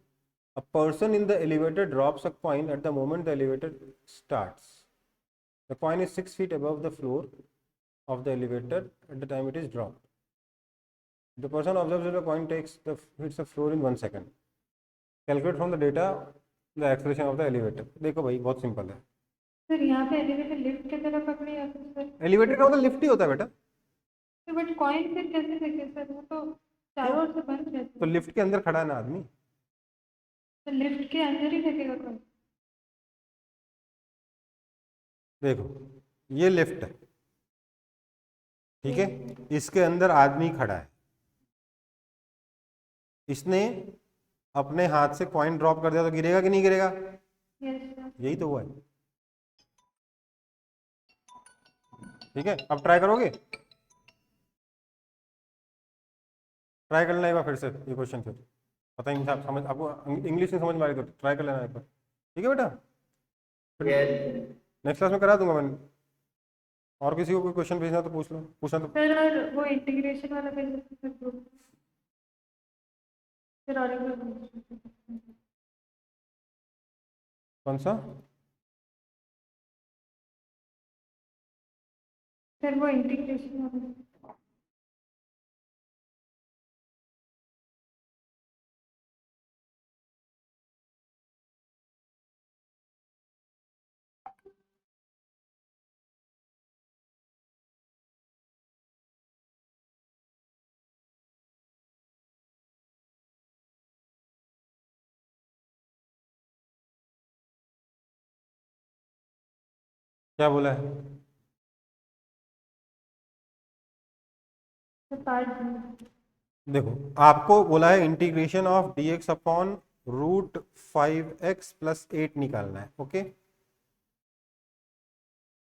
a person in the elevator drops a coin at the moment the elevator starts. The coin is 6 feet above the floor of the elevator at the time it is dropped. The person observes that the coin hits the floor in 1 second. Calculate from the data the acceleration of the elevator. देखो भाई बहुत simple है. Sir यहाँ पे elevator lift की तरह पकड़े या फिर सर एलिवेटर का मतलब लिफ्ट ही होता है बेटा. बट कॉइन फिर कैसे देखे सर, वो तो चारों ओर से बंद रहता तो है। लिफ्ट के अंदर खड़ा है ना आदमी. तो लिफ्ट के अंदर ही फेंकेगा कॉइन। देखो ये लिफ्ट है, ठीक है, इसके अंदर आदमी खड़ा है, इसने अपने हाथ से कॉइन ड्रॉप कर दिया तो गिरेगा कि नहीं गिरेगा? Yes sir. यही तो हुआ है. ठीक है, अब ट्राई करोगे? ट्राई कर लेना एक बार फिर से ये क्वेश्चन. फिर पता ही नहीं था आप समझ, आपको इंग्लिश नहीं समझ में आ रही तो ट्राई कर लेना एक बार. ठीक है बेटा, यस नेक्स्ट क्लास में करा दूंगा मैं. और किसी को कोई क्वेश्चन भेजना तो पूछ लो, पूछना तो. सर और वो इंटीग्रेशन वाला भेज सकते सर ग्रुप। फिर और एक बार कौन सा? सर वो इंटीग्रेशन वाला। क्या बोला है? तो पार्ट देखो आपको बोला है integration of dx upon root 5x plus 8 निकालना है. ओके,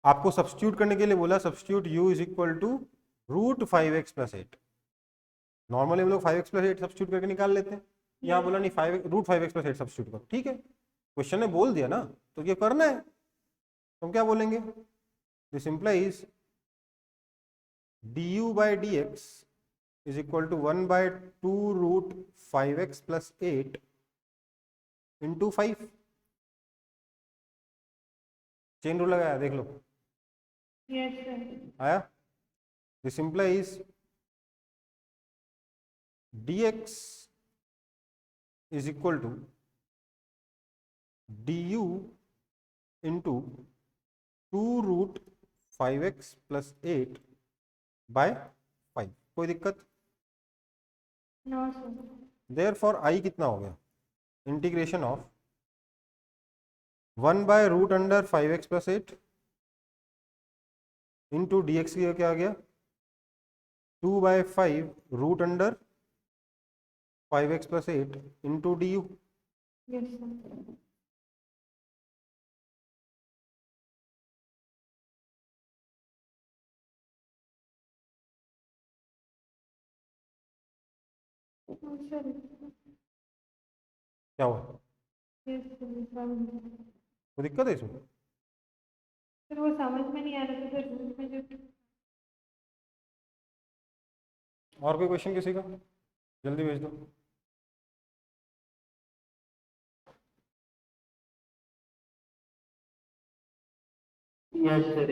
आपको सब्स्टिट्यूट करने के लिए बोला substitute u is equal to root 5x plus 8. Normally हम लोग 5x प्लस 8 सब्स्टिट्यूट करके निकाल लेते हैं. यहाँ बोला नहीं, रूट 5x प्लस 8 सब्स्टिट्यूट करो. ठीक है, क्वेश्चन ने बोल दिया ना तो ये करना है. तो हम क्या बोलेंगे? This implies du by dx is equal to 1 by 2 root 5x plus 8 into 5. Chain rule लगाया, देख लो यस सर। आया. This implies dx is equal to du into 2 root 5x plus 8 by 5. कोई दिक्कत? No sir. देयरफॉर आई कितना हो गया? Integration of 1 by root under 5x plus 8 into d x की क्या आ गया? 2 by 5 root under 5x plus 8 into d u. Yes sir. Sir क्या हुआ? Yes sir. कोई दिक्कत है इसमें? सर वो समझ में नहीं आ रहा था सर, रूल में जो और कोई क्वेश्चन किसी का? जल्दी भेज दो. Yes sir.